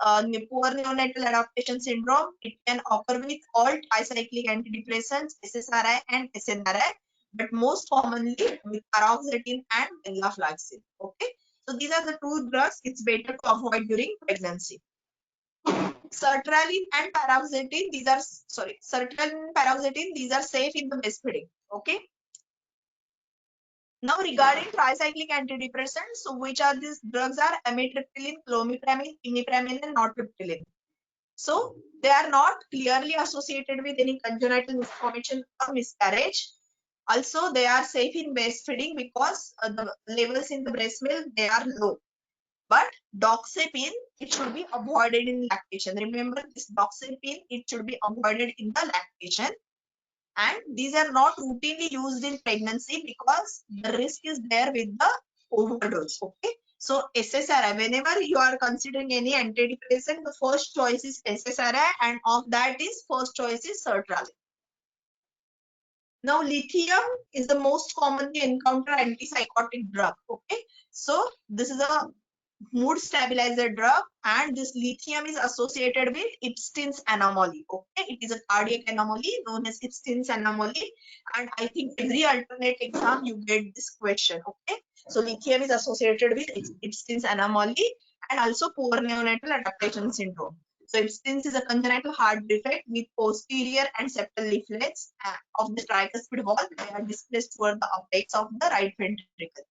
poor neonatal adaptation syndrome, it can occur with all tricyclic antidepressants, SSRI and SNRI, but most commonly with paroxetine and venlafaxine. Okay, so these are the two drugs it's better to avoid during pregnancy. Sertraline and paroxetine, these are safe in the breastfeeding. Okay. Now regarding tricyclic antidepressants, so which are these drugs are amitriptyline, clomipramine, imipramine, and nortriptyline. So they are not clearly associated with any congenital misformation or miscarriage. Also, they are safe in breastfeeding because the levels in the breast milk, they are low. But doxepin, it should be avoided in lactation. Remember, this doxepin, it should be avoided in the lactation. And these are not routinely used in pregnancy because the risk is there with the overdose. Okay. So SSRI, whenever you are considering any antidepressant, the first choice is SSRI, and of that is first choice is sertraline. Now, lithium is the most commonly encountered antipsychotic drug. Okay, so this is a mood stabilizer drug, and this lithium is associated with Epstein's anomaly. Okay, it is a cardiac anomaly known as Epstein's anomaly, and I think every alternate exam you get this question. Okay, so lithium is associated with Epstein's anomaly and also poor neonatal adaptation syndrome. So Epstein's is a congenital heart defect with posterior and septal leaflets of the tricuspid valve. They are displaced toward the apex of the right ventricle.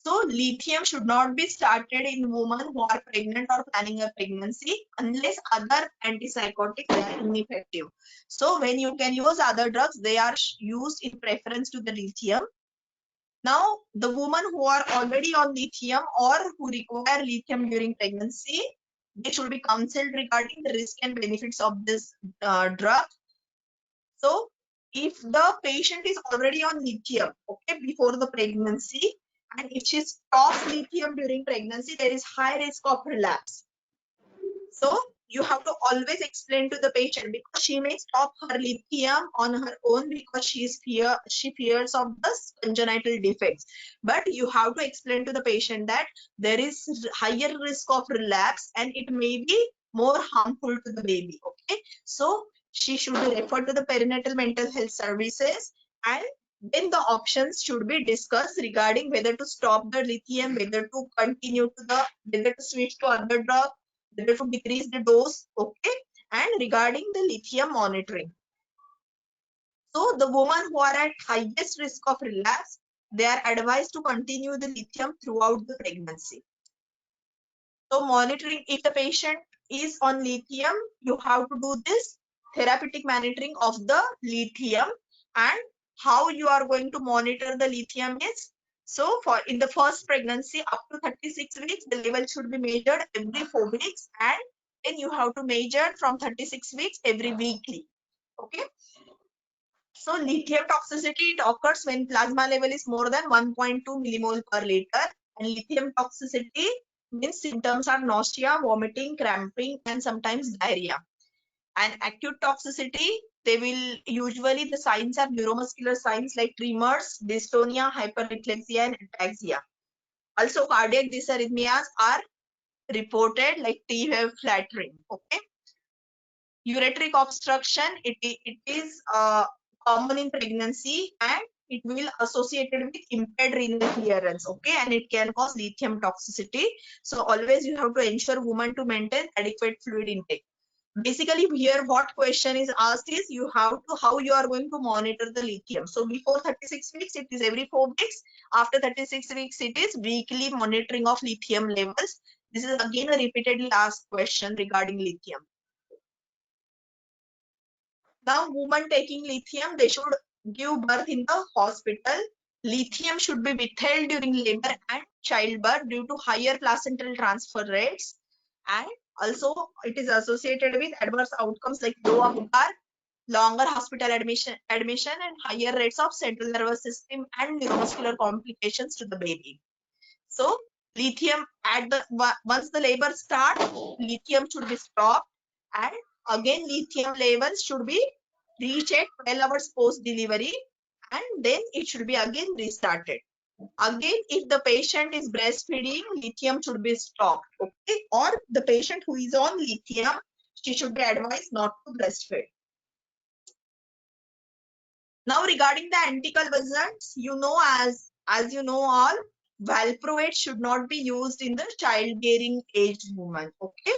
So lithium should not be started in women who are pregnant or planning a pregnancy unless other antipsychotics are ineffective. So when you can use other drugs, they are used in preference to the lithium. Now, the women who are already on lithium or who require lithium during pregnancy, they should be counseled regarding the risk and benefits of this drug. So, if the patient is already on lithium, okay, before the pregnancy, and if she stops lithium during pregnancy, there is high risk of relapse. So, you have to always explain to the patient, because she may stop her lithium on her own because she fears of the congenital defects. But you have to explain to the patient that there is higher risk of relapse and it may be more harmful to the baby. Okay, so she should be referred to the perinatal mental health services, and then the options should be discussed regarding whether to stop the lithium, whether to continue to whether to switch to other drug, whether to decrease the dose, okay, and regarding the lithium monitoring. So the women who are at highest risk of relapse, they are advised to continue the lithium throughout the pregnancy. So monitoring, if the patient is on lithium, you have to do this therapeutic monitoring of the lithium. And how you are going to monitor the lithium is, so for in the first pregnancy up to 36 weeks, the level should be measured every 4 weeks, and then you have to measure from 36 weeks every weekly. Okay. So lithium toxicity, it occurs when plasma level is more than 1.2 millimole per liter, and lithium toxicity means symptoms are nausea, vomiting, cramping, and sometimes diarrhea. And acute toxicity, they will usually, the signs are neuromuscular signs like tremors, dystonia, hyperreflexia, and ataxia. Also, cardiac dysarrhythmias are reported like T-wave fluttering. Okay. Ureteric obstruction, it is common in pregnancy, and it will associated with impaired renal clearance. Okay, and it can cause lithium toxicity. So always you have to ensure women to maintain adequate fluid intake. Basically, here what question is asked is, you have to, how you are going to monitor the lithium. So before 36 weeks, it is every 4 weeks. After 36 weeks, it is weekly monitoring of lithium levels. This is again a repeatedly asked question regarding lithium. Now, women taking lithium, they should give birth in the hospital. Lithium should be withheld during labor and childbirth due to higher placental transfer rates. And also, it is associated with adverse outcomes like low UPAR, longer hospital admission, and higher rates of central nervous system and neuromuscular complications to the baby. So, lithium once the labor starts, lithium should be stopped, and again lithium levels should be rechecked 12 hours post delivery, and then it should be again restarted. Again, if the patient is breastfeeding, lithium should be stopped. Okay, or the patient who is on lithium, she should be advised not to breastfeed. Now, regarding the anticonvulsants, as you know all, valproate should not be used in the childbearing age woman. Okay,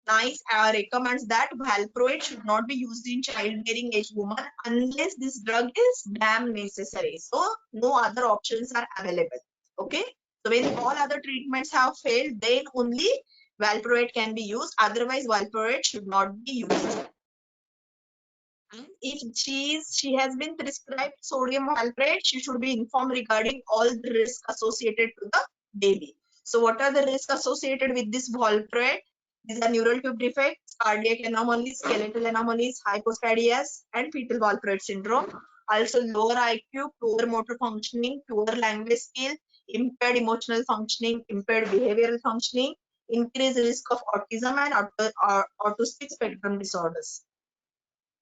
NICE recommends that valproate should not be used in childbearing age woman unless this drug is damn necessary. So no other options are available. Okay, so when all other treatments have failed, then only valproate can be used. Otherwise, valproate should not be used. And if she has been prescribed sodium valproate, she should be informed regarding all the risks associated to the baby. So what are the risks associated with this valproate? These are neural tube defects, cardiac anomalies, skeletal anomalies, hypospadias, and fetal valproate syndrome. Also lower IQ, poor motor functioning, poor language skill, impaired emotional functioning, impaired behavioral functioning, increased risk of autism and autistic spectrum disorders.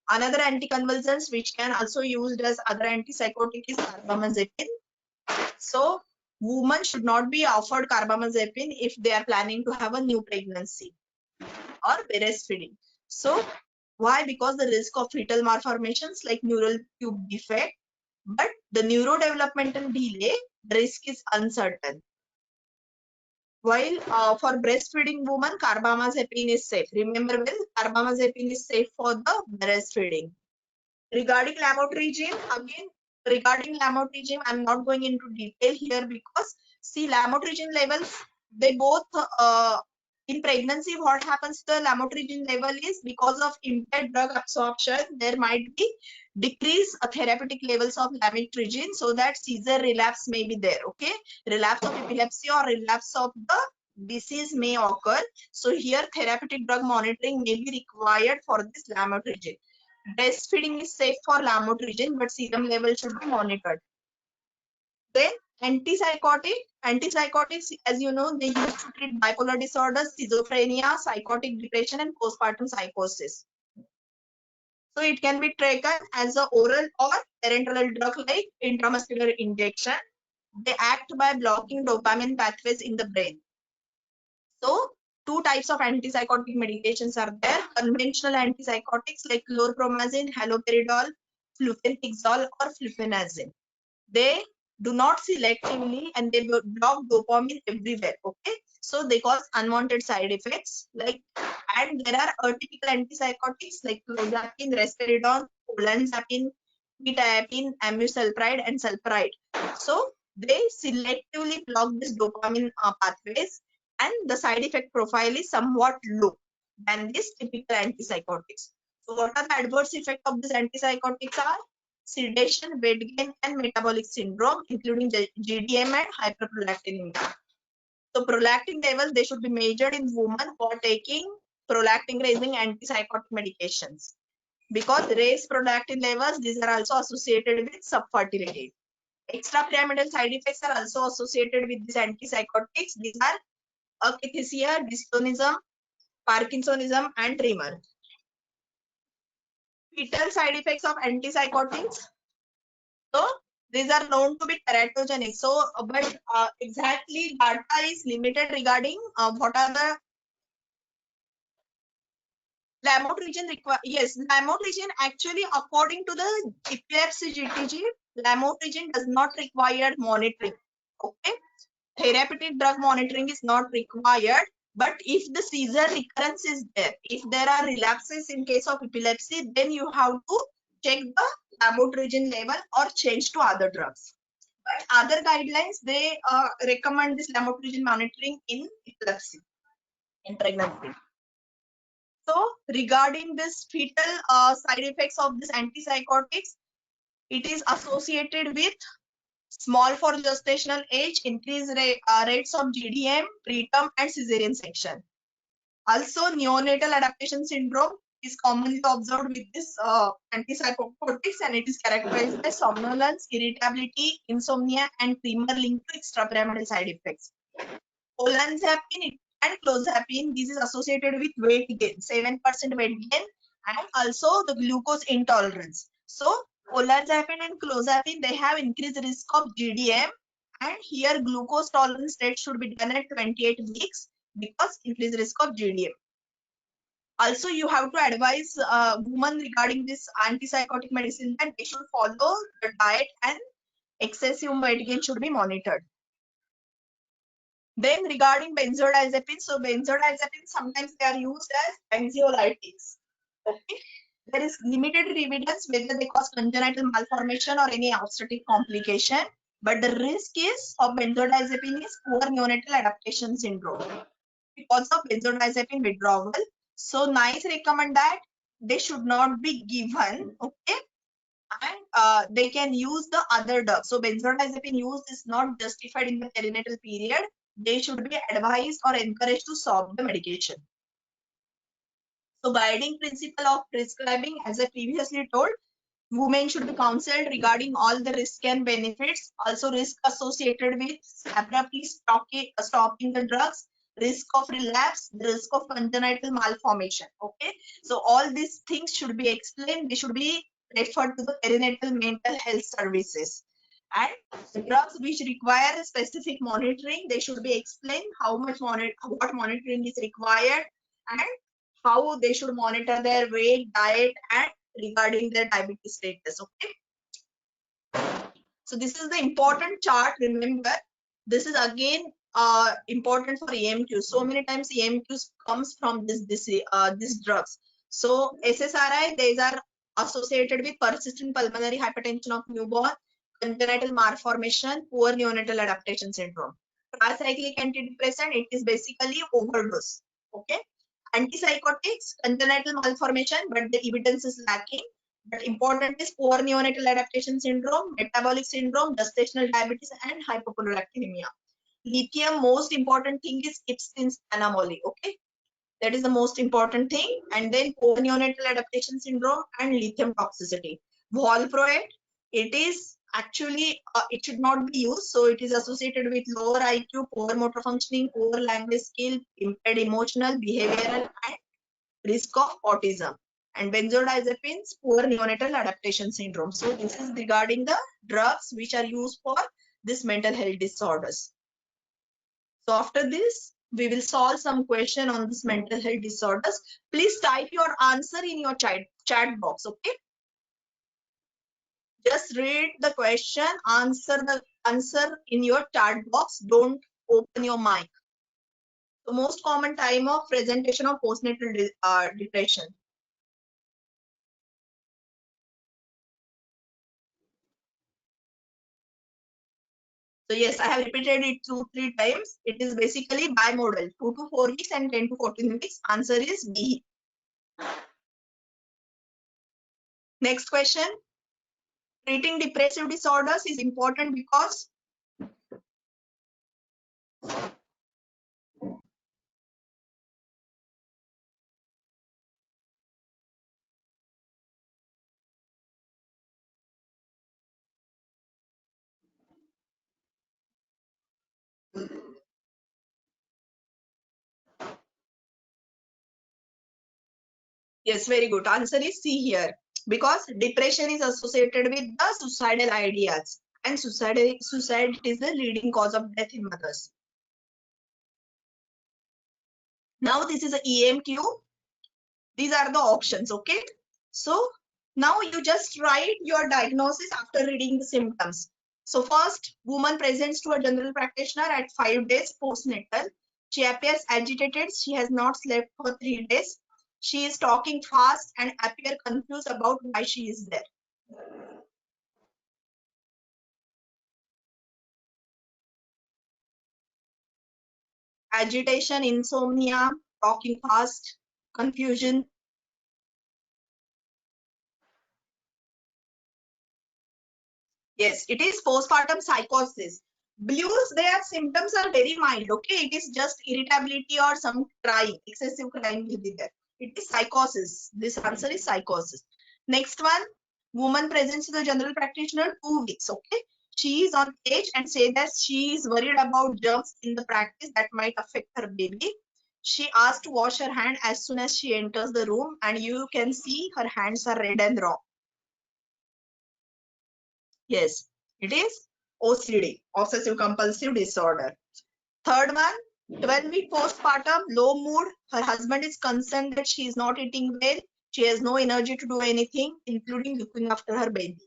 Another anticonvulsants which can also used as other antipsychotic is carbamazepine. So women should not be offered carbamazepine if they are planning to have a new pregnancy or breastfeeding. So why? Because the risk of fetal malformations like neural tube defect, but the neurodevelopmental delay, the risk is uncertain. While for breastfeeding women, carbamazepine is safe. Remember well, carbamazepine is safe for the breastfeeding. Regarding lamotrigine, I'm not going into detail here because see, lamotrigine levels, they both in pregnancy, what happens to the lamotrigine level is because of impaired drug absorption, there might be decrease therapeutic levels of lamotrigine, so that seizure relapse may be there. Okay, relapse of epilepsy or relapse of the disease may occur. So here therapeutic drug monitoring may be required for this lamotrigine. Breastfeeding is safe for lamotrigine, but serum level should be monitored. Then antipsychotics, as you know, they used to treat bipolar disorders, schizophrenia, psychotic depression, and postpartum psychosis. So it can be taken as an oral or parenteral drug like intramuscular injection. They act by blocking dopamine pathways in the brain. So two types of antipsychotic medications are there. Conventional antipsychotics like chlorpromazine, haloperidol, fluphenazole, or fluphenazine. They do not selectively and they block dopamine everywhere. Okay, so they cause unwanted side effects. Like, and there are atypical antipsychotics like clozapine, risperidone, olanzapine, quetiapine, amisulpride, and sulpride. So they selectively block this dopamine pathways, and the side effect profile is somewhat low than these typical antipsychotics. So what are the adverse effects of these antipsychotics are? Sedation, weight gain, and metabolic syndrome, including GDM and hyperprolactinemia. So prolactin levels, they should be measured in women who are taking prolactin raising antipsychotic medications. Because raised prolactin levels, these are also associated with subfertility. Extrapyramidal side effects are also associated with these antipsychotics. These are akathisia, dystonism, Parkinsonism, and tremor. Fetal side effects of antipsychotics. So these are known to be teratogenic. So, but exactly data is limited regarding what are the lamotrigine require. Yes, lamotrigine actually, according to the epilepsy GTG, lamotrigine does not require monitoring. Okay, therapeutic drug monitoring is not required. But if the seizure recurrence is there, if there are relapses in case of epilepsy, then you have to check the lamotrigine level or change to other drugs. But other guidelines, they recommend this lamotrigine monitoring in epilepsy, in pregnancy. So regarding this fetal side effects of this antipsychotics, it is associated with small for gestational age, increased rates of GDM, preterm, and cesarean section. Also, neonatal adaptation syndrome is commonly observed with this antipsychotics, and it is characterized by somnolence, irritability, insomnia, and tremor linked to extrapyramidal side effects. Olanzapine and clozapine, this is associated with weight gain, 7% weight gain, and also the glucose intolerance. So, olanzapine and clozapine, they have increased risk of GDM, and here glucose tolerance rate should be done at 28 weeks because increased risk of GDM. Also, you have to advise women regarding this antipsychotic medicine that they should follow the diet, and excessive weight gain should be monitored. Then regarding benzodiazepines, so benzodiazepines sometimes they are used as anxiolytics. Okay, there is limited evidence whether they cause congenital malformation or any obstetric complication, but the risk is of benzodiazepine is poor neonatal adaptation syndrome because of benzodiazepine withdrawal. So NICE recommend that they should not be given. Okay, and they can use the other drugs. So benzodiazepine use is not justified in the perinatal period. They should be advised or encouraged to stop the medication. So guiding principle of prescribing, as I previously told, women should be counseled regarding all the risks and benefits, also risk associated with abruptly stopping the drugs, risk of relapse, the risk of congenital malformation. Okay, so all these things should be explained. They should be referred to the perinatal mental health services. And drugs which require specific monitoring, they should be explained how much what monitoring is required, and how they should monitor their weight, diet, and regarding their diabetes status. Okay, so this is the important chart. Remember, this is again important for EMQ. So many times EMQs comes from these drugs. So SSRI, these are associated with persistent pulmonary hypertension of newborn, congenital malformation, poor neonatal adaptation syndrome. Tricyclic antidepressant, it is basically overdose. Okay. Antipsychotics, congenital malformation, but the evidence is lacking. But important is poor neonatal adaptation syndrome, metabolic syndrome, gestational diabetes, and hypoprolactinemia. Lithium, most important thing is Ipsin's anomaly. Okay, that is the most important thing. And then poor neonatal adaptation syndrome and lithium toxicity. Valproate, it is actually it should not be used. So it is associated with lower IQ, poor motor functioning, poor language skill, impaired emotional, behavioral, and risk of autism. And benzodiazepines, poor neonatal adaptation syndrome. So this is regarding the drugs which are used for this mental health disorders. So after this, we will solve some question on this mental health disorders. Please type your answer in your chat box, okay? Just read the question, answer the answer in your chat box. Don't open your mic. The most common time of presentation of postnatal depression. So yes, I have repeated it 2-3 times. It is basically bimodal, 2 to 4 weeks and 10 to 14 weeks. Answer is B. Next question. Treating depressive disorders is important because yes, very good. Answer is C here. Because depression is associated with the suicidal ideas. And suicide is the leading cause of death in mothers. Now this is a EMQ. These are the options, okay? So now you just write your diagnosis after reading the symptoms. So first, woman presents to a general practitioner at 5 days postnatal. She appears agitated. She has not slept for 3 days. She is talking fast and appear confused about why she is there. Agitation, insomnia, talking fast, confusion. Yes, it is postpartum psychosis. Blues, their symptoms are very mild, okay? It is just irritability or some crying, excessive crying will be there. It is psychosis. This answer is psychosis. Next one, woman presents to the general practitioner 2 weeks, okay? She is on edge and say that she is worried about germs in the practice that might affect her baby. She asked to wash her hand as soon as she enters the room, and you can see her hands are red and raw. Yes, it is OCD, obsessive compulsive disorder. Third one, 12-week postpartum, low mood. Her husband is concerned that she is not eating well. She has no energy to do anything, including looking after her baby.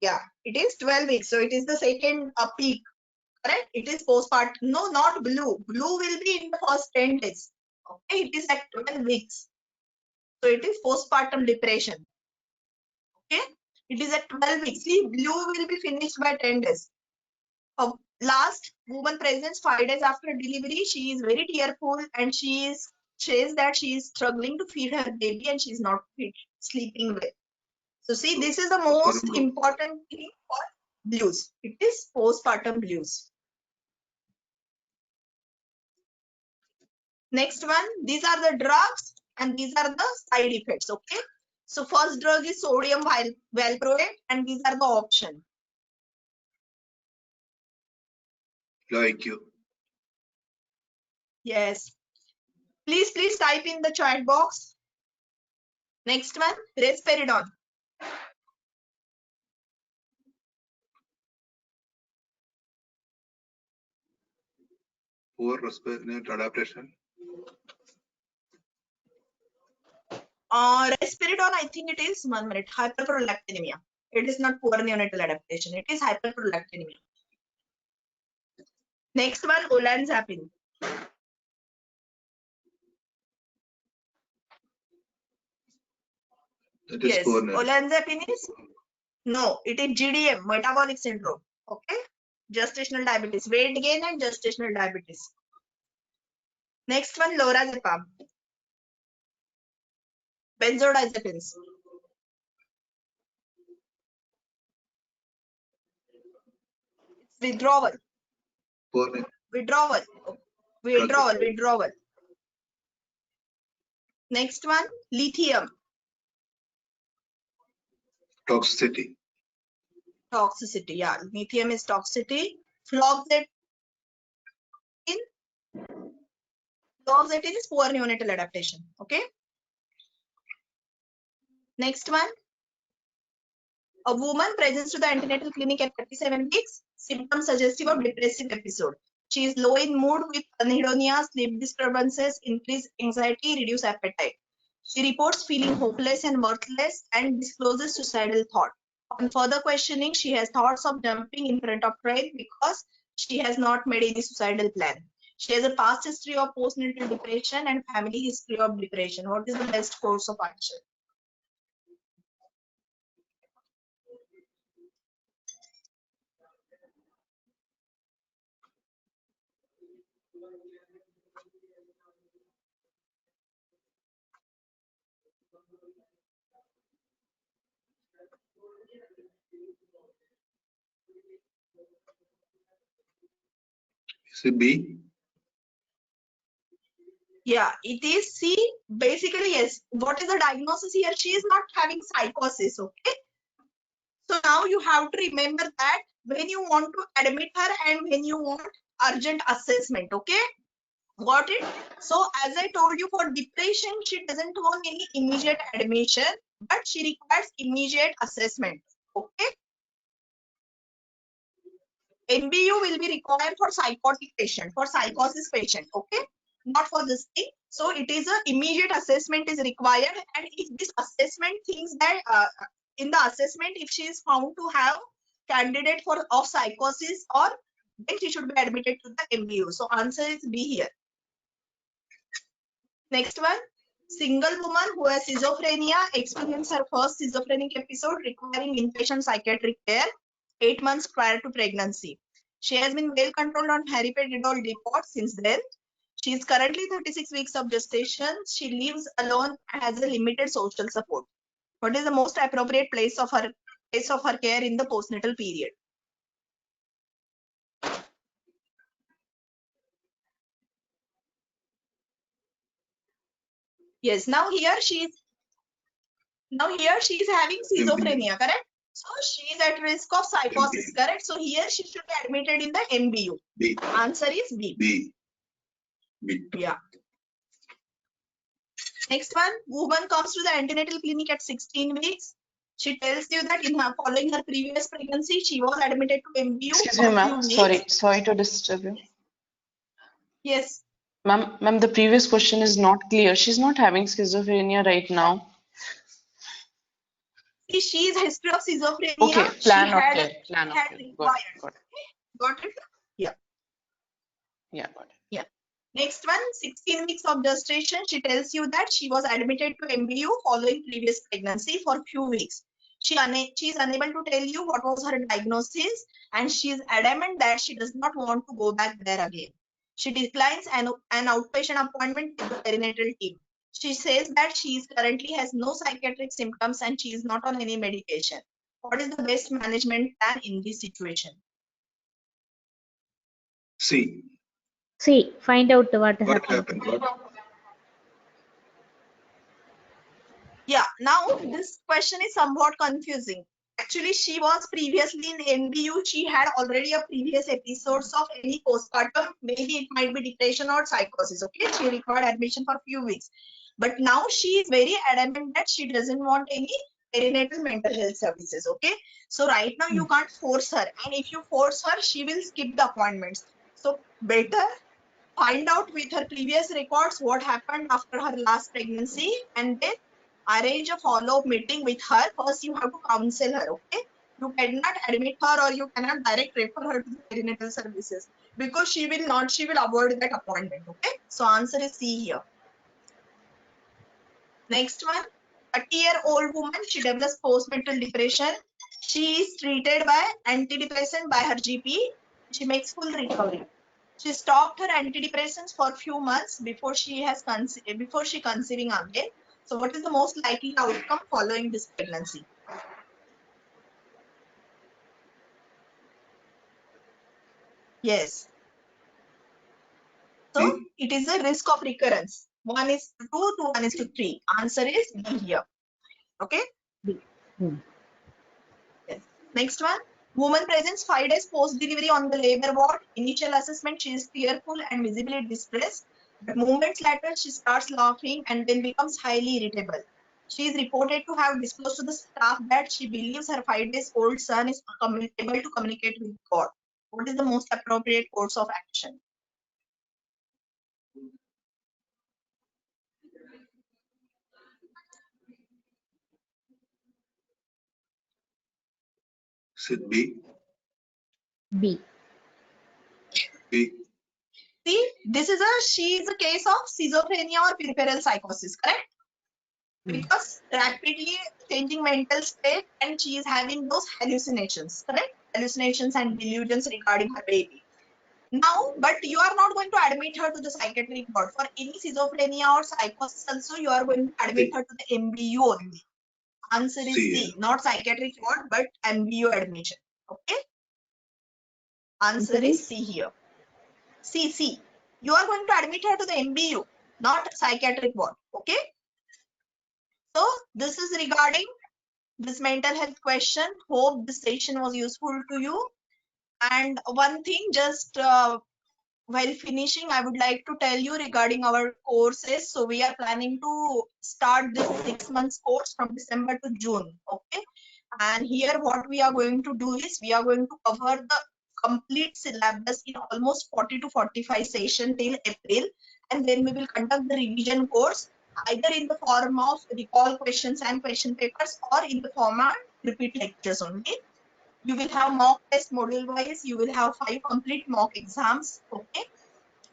Yeah, it is 12 weeks. So it is the second peak, correct? It is postpartum. No, not blue. Blue will be in the first 10 days. Okay, it is at 12 weeks. So it is postpartum depression. Okay, it is at 12 weeks. See, blue will be finished by 10 days. Last, woman presents 5 days after delivery. She is very tearful and she says that she is struggling to feed her baby and she is not sleeping well. So see, this is the most important thing for blues. It is postpartum blues. Next one, these are the drugs and these are the side effects. Okay. So first drug is sodium valproate and these are the options. Low IQ. Yes. Please type in the chat box. Next one, risperidone. Poor respiratory adaptation. Risperidone, I think it is 1 minute. Hyperprolactinemia. It is not poor neonatal adaptation. It is hyperprolactinemia. Next one, olanzapine. That is Yes, poor. olanzapine is no. It is GDM, metabolic syndrome. Okay, gestational diabetes, weight gain and gestational diabetes. Next one, lorazepam. Benzodiazepines. It's withdrawal. Poor name. Withdrawal. Next one, lithium. Toxicity. Toxicity. Yeah, lithium is toxicity. Fluoxetine. Fluoxetine is poor neonatal adaptation. Okay. Next one. A woman presents to the antenatal clinic at 37 weeks. Symptoms suggestive of depressive episode. She is low in mood with anhedonia, sleep disturbances, increased anxiety, reduced appetite. She reports feeling hopeless and worthless and discloses suicidal thought. On further questioning, she has thoughts of jumping in front of train because she has not made any suicidal plan. She has a past history of postnatal depression and family history of depression. What is the best course of action? Is it B? Yeah, it is C. Basically, yes. What is the diagnosis here? She is not having psychosis, okay? So now you have to remember that when you want to admit her and when you want urgent assessment, okay? Got it? So as I told you, for depression, she doesn't want any immediate admission, but she requires immediate assessment, okay? MBU will be required for psychotic patient, for psychosis patient, okay? Not for this thing. So it is a immediate assessment is required, and if this assessment thinks that in the assessment, if she is found to have candidate for of psychosis, or then she should be admitted to the MBU. So answer is B here. Next one, single woman who has schizophrenia experienced her first schizophrenic episode requiring inpatient psychiatric care 8 months prior to pregnancy. She has been well controlled on haloperidol depot since then. She is currently 36 weeks of gestation. She lives alone and has a limited social support. What is the most appropriate place of her care in the postnatal period? Yes, now here she is having schizophrenia, correct? So she is at risk of psychosis, correct? So here she should be admitted in the MBU. B. Answer is B. B. Yeah. Next one, woman comes to the antenatal clinic at 16 weeks. She tells you that following her previous pregnancy, she was admitted to MBU. Excuse me, ma'am. Sorry to disturb you. Yes. Ma'am, the previous question is not clear. She's not having schizophrenia right now. See, she is history of schizophrenia. Okay, plan of had care. required. Got it? Yeah. Yeah, got it. Yeah. Next one, 16 weeks of gestation. She tells you that she was admitted to MBU following previous pregnancy for few weeks. She is unable to tell you what was her diagnosis, and she is adamant that she does not want to go back there again. She declines an outpatient appointment with the perinatal team. She says that she currently has no psychiatric symptoms and she is not on any medication. What is the best management plan in this situation? C. See, find out what What happened. happened? Yeah, now this question is somewhat confusing. Actually, she was previously in NBU. She had already a previous episodes of any postpartum. Maybe it might be depression or psychosis. Okay, she required admission for a few weeks. But now she is very adamant that she doesn't want any perinatal mental health services. Okay, so right now you can't force her. And if you force her, she will skip the appointments. So better find out with her previous records what happened after her last pregnancy and then arrange a follow-up meeting with her. First, you have to counsel her, okay? You cannot admit her or you cannot direct refer her to the perinatal services because she will avoid that appointment, okay? So answer is C here. Next one, 30-year-old woman, she develops postnatal depression. She is treated by antidepressant by her GP. She makes full recovery. She stopped her antidepressants for a few months before she conceiving again. So what is the most likely outcome following this pregnancy? Yes. So B. it is a risk of recurrence. 1:2 to 1:3. Answer is B here. Okay. B. Yes. Next one. Woman presents 5 days post-delivery on the labor ward. Initial assessment, she is fearful and visibly distressed. But moments later, she starts laughing and then becomes highly irritable. She is reported to have disclosed to the staff that she believes her 5 days old son is able to communicate with God. What is the most appropriate course of action? Is it B? B. B. See, she is a case of schizophrenia or peripheral psychosis, correct? Because rapidly changing mental state and she is having those hallucinations, correct? Hallucinations and delusions regarding her baby. Now, but you are not going to admit her to the psychiatric ward. For any schizophrenia or psychosis also, you are going to admit her to the MBU only. Answer is C. C, not psychiatric ward, but MBU admission. Okay? Answer Answer is is C here. C. You are going to admit her to the MBU, not psychiatric ward. Okay? So, this is regarding this mental health question. Hope this session was useful to you. And one thing, just while finishing, I would like to tell you regarding our courses. So we are planning to start this 6 months course from December to June. Okay. And here what we are going to do is we are going to cover the complete syllabus in almost 40 to 45 sessions till April. And then we will conduct the revision course either in the form of recall questions and question papers or in the format repeat lectures only. You will have mock test module wise. You will have 5 complete mock exams. Okay.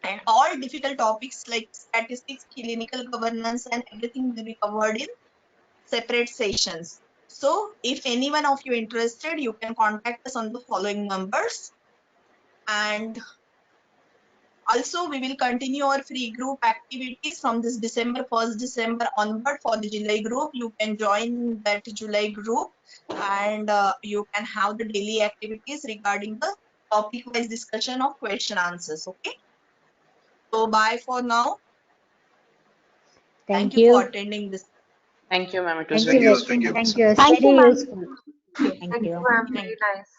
And all difficult topics like statistics, clinical governance, and everything will be covered in separate sessions. So if any one of you interested, you can contact us on the following numbers. And also we will continue our free group activities from this December, 1st December onward for the July group. You can join that July group and you can have the daily activities regarding the topic wise discussion of question answers. Okay. So bye for now. Thank thank you for you. attending this. Thank you, ma'am. It was Thank very you. Thank you. useful. Thank you. Thank you, Very ma'am. useful. Thank you. Thank Thank you, you. ma'am. Thank Very you. nice.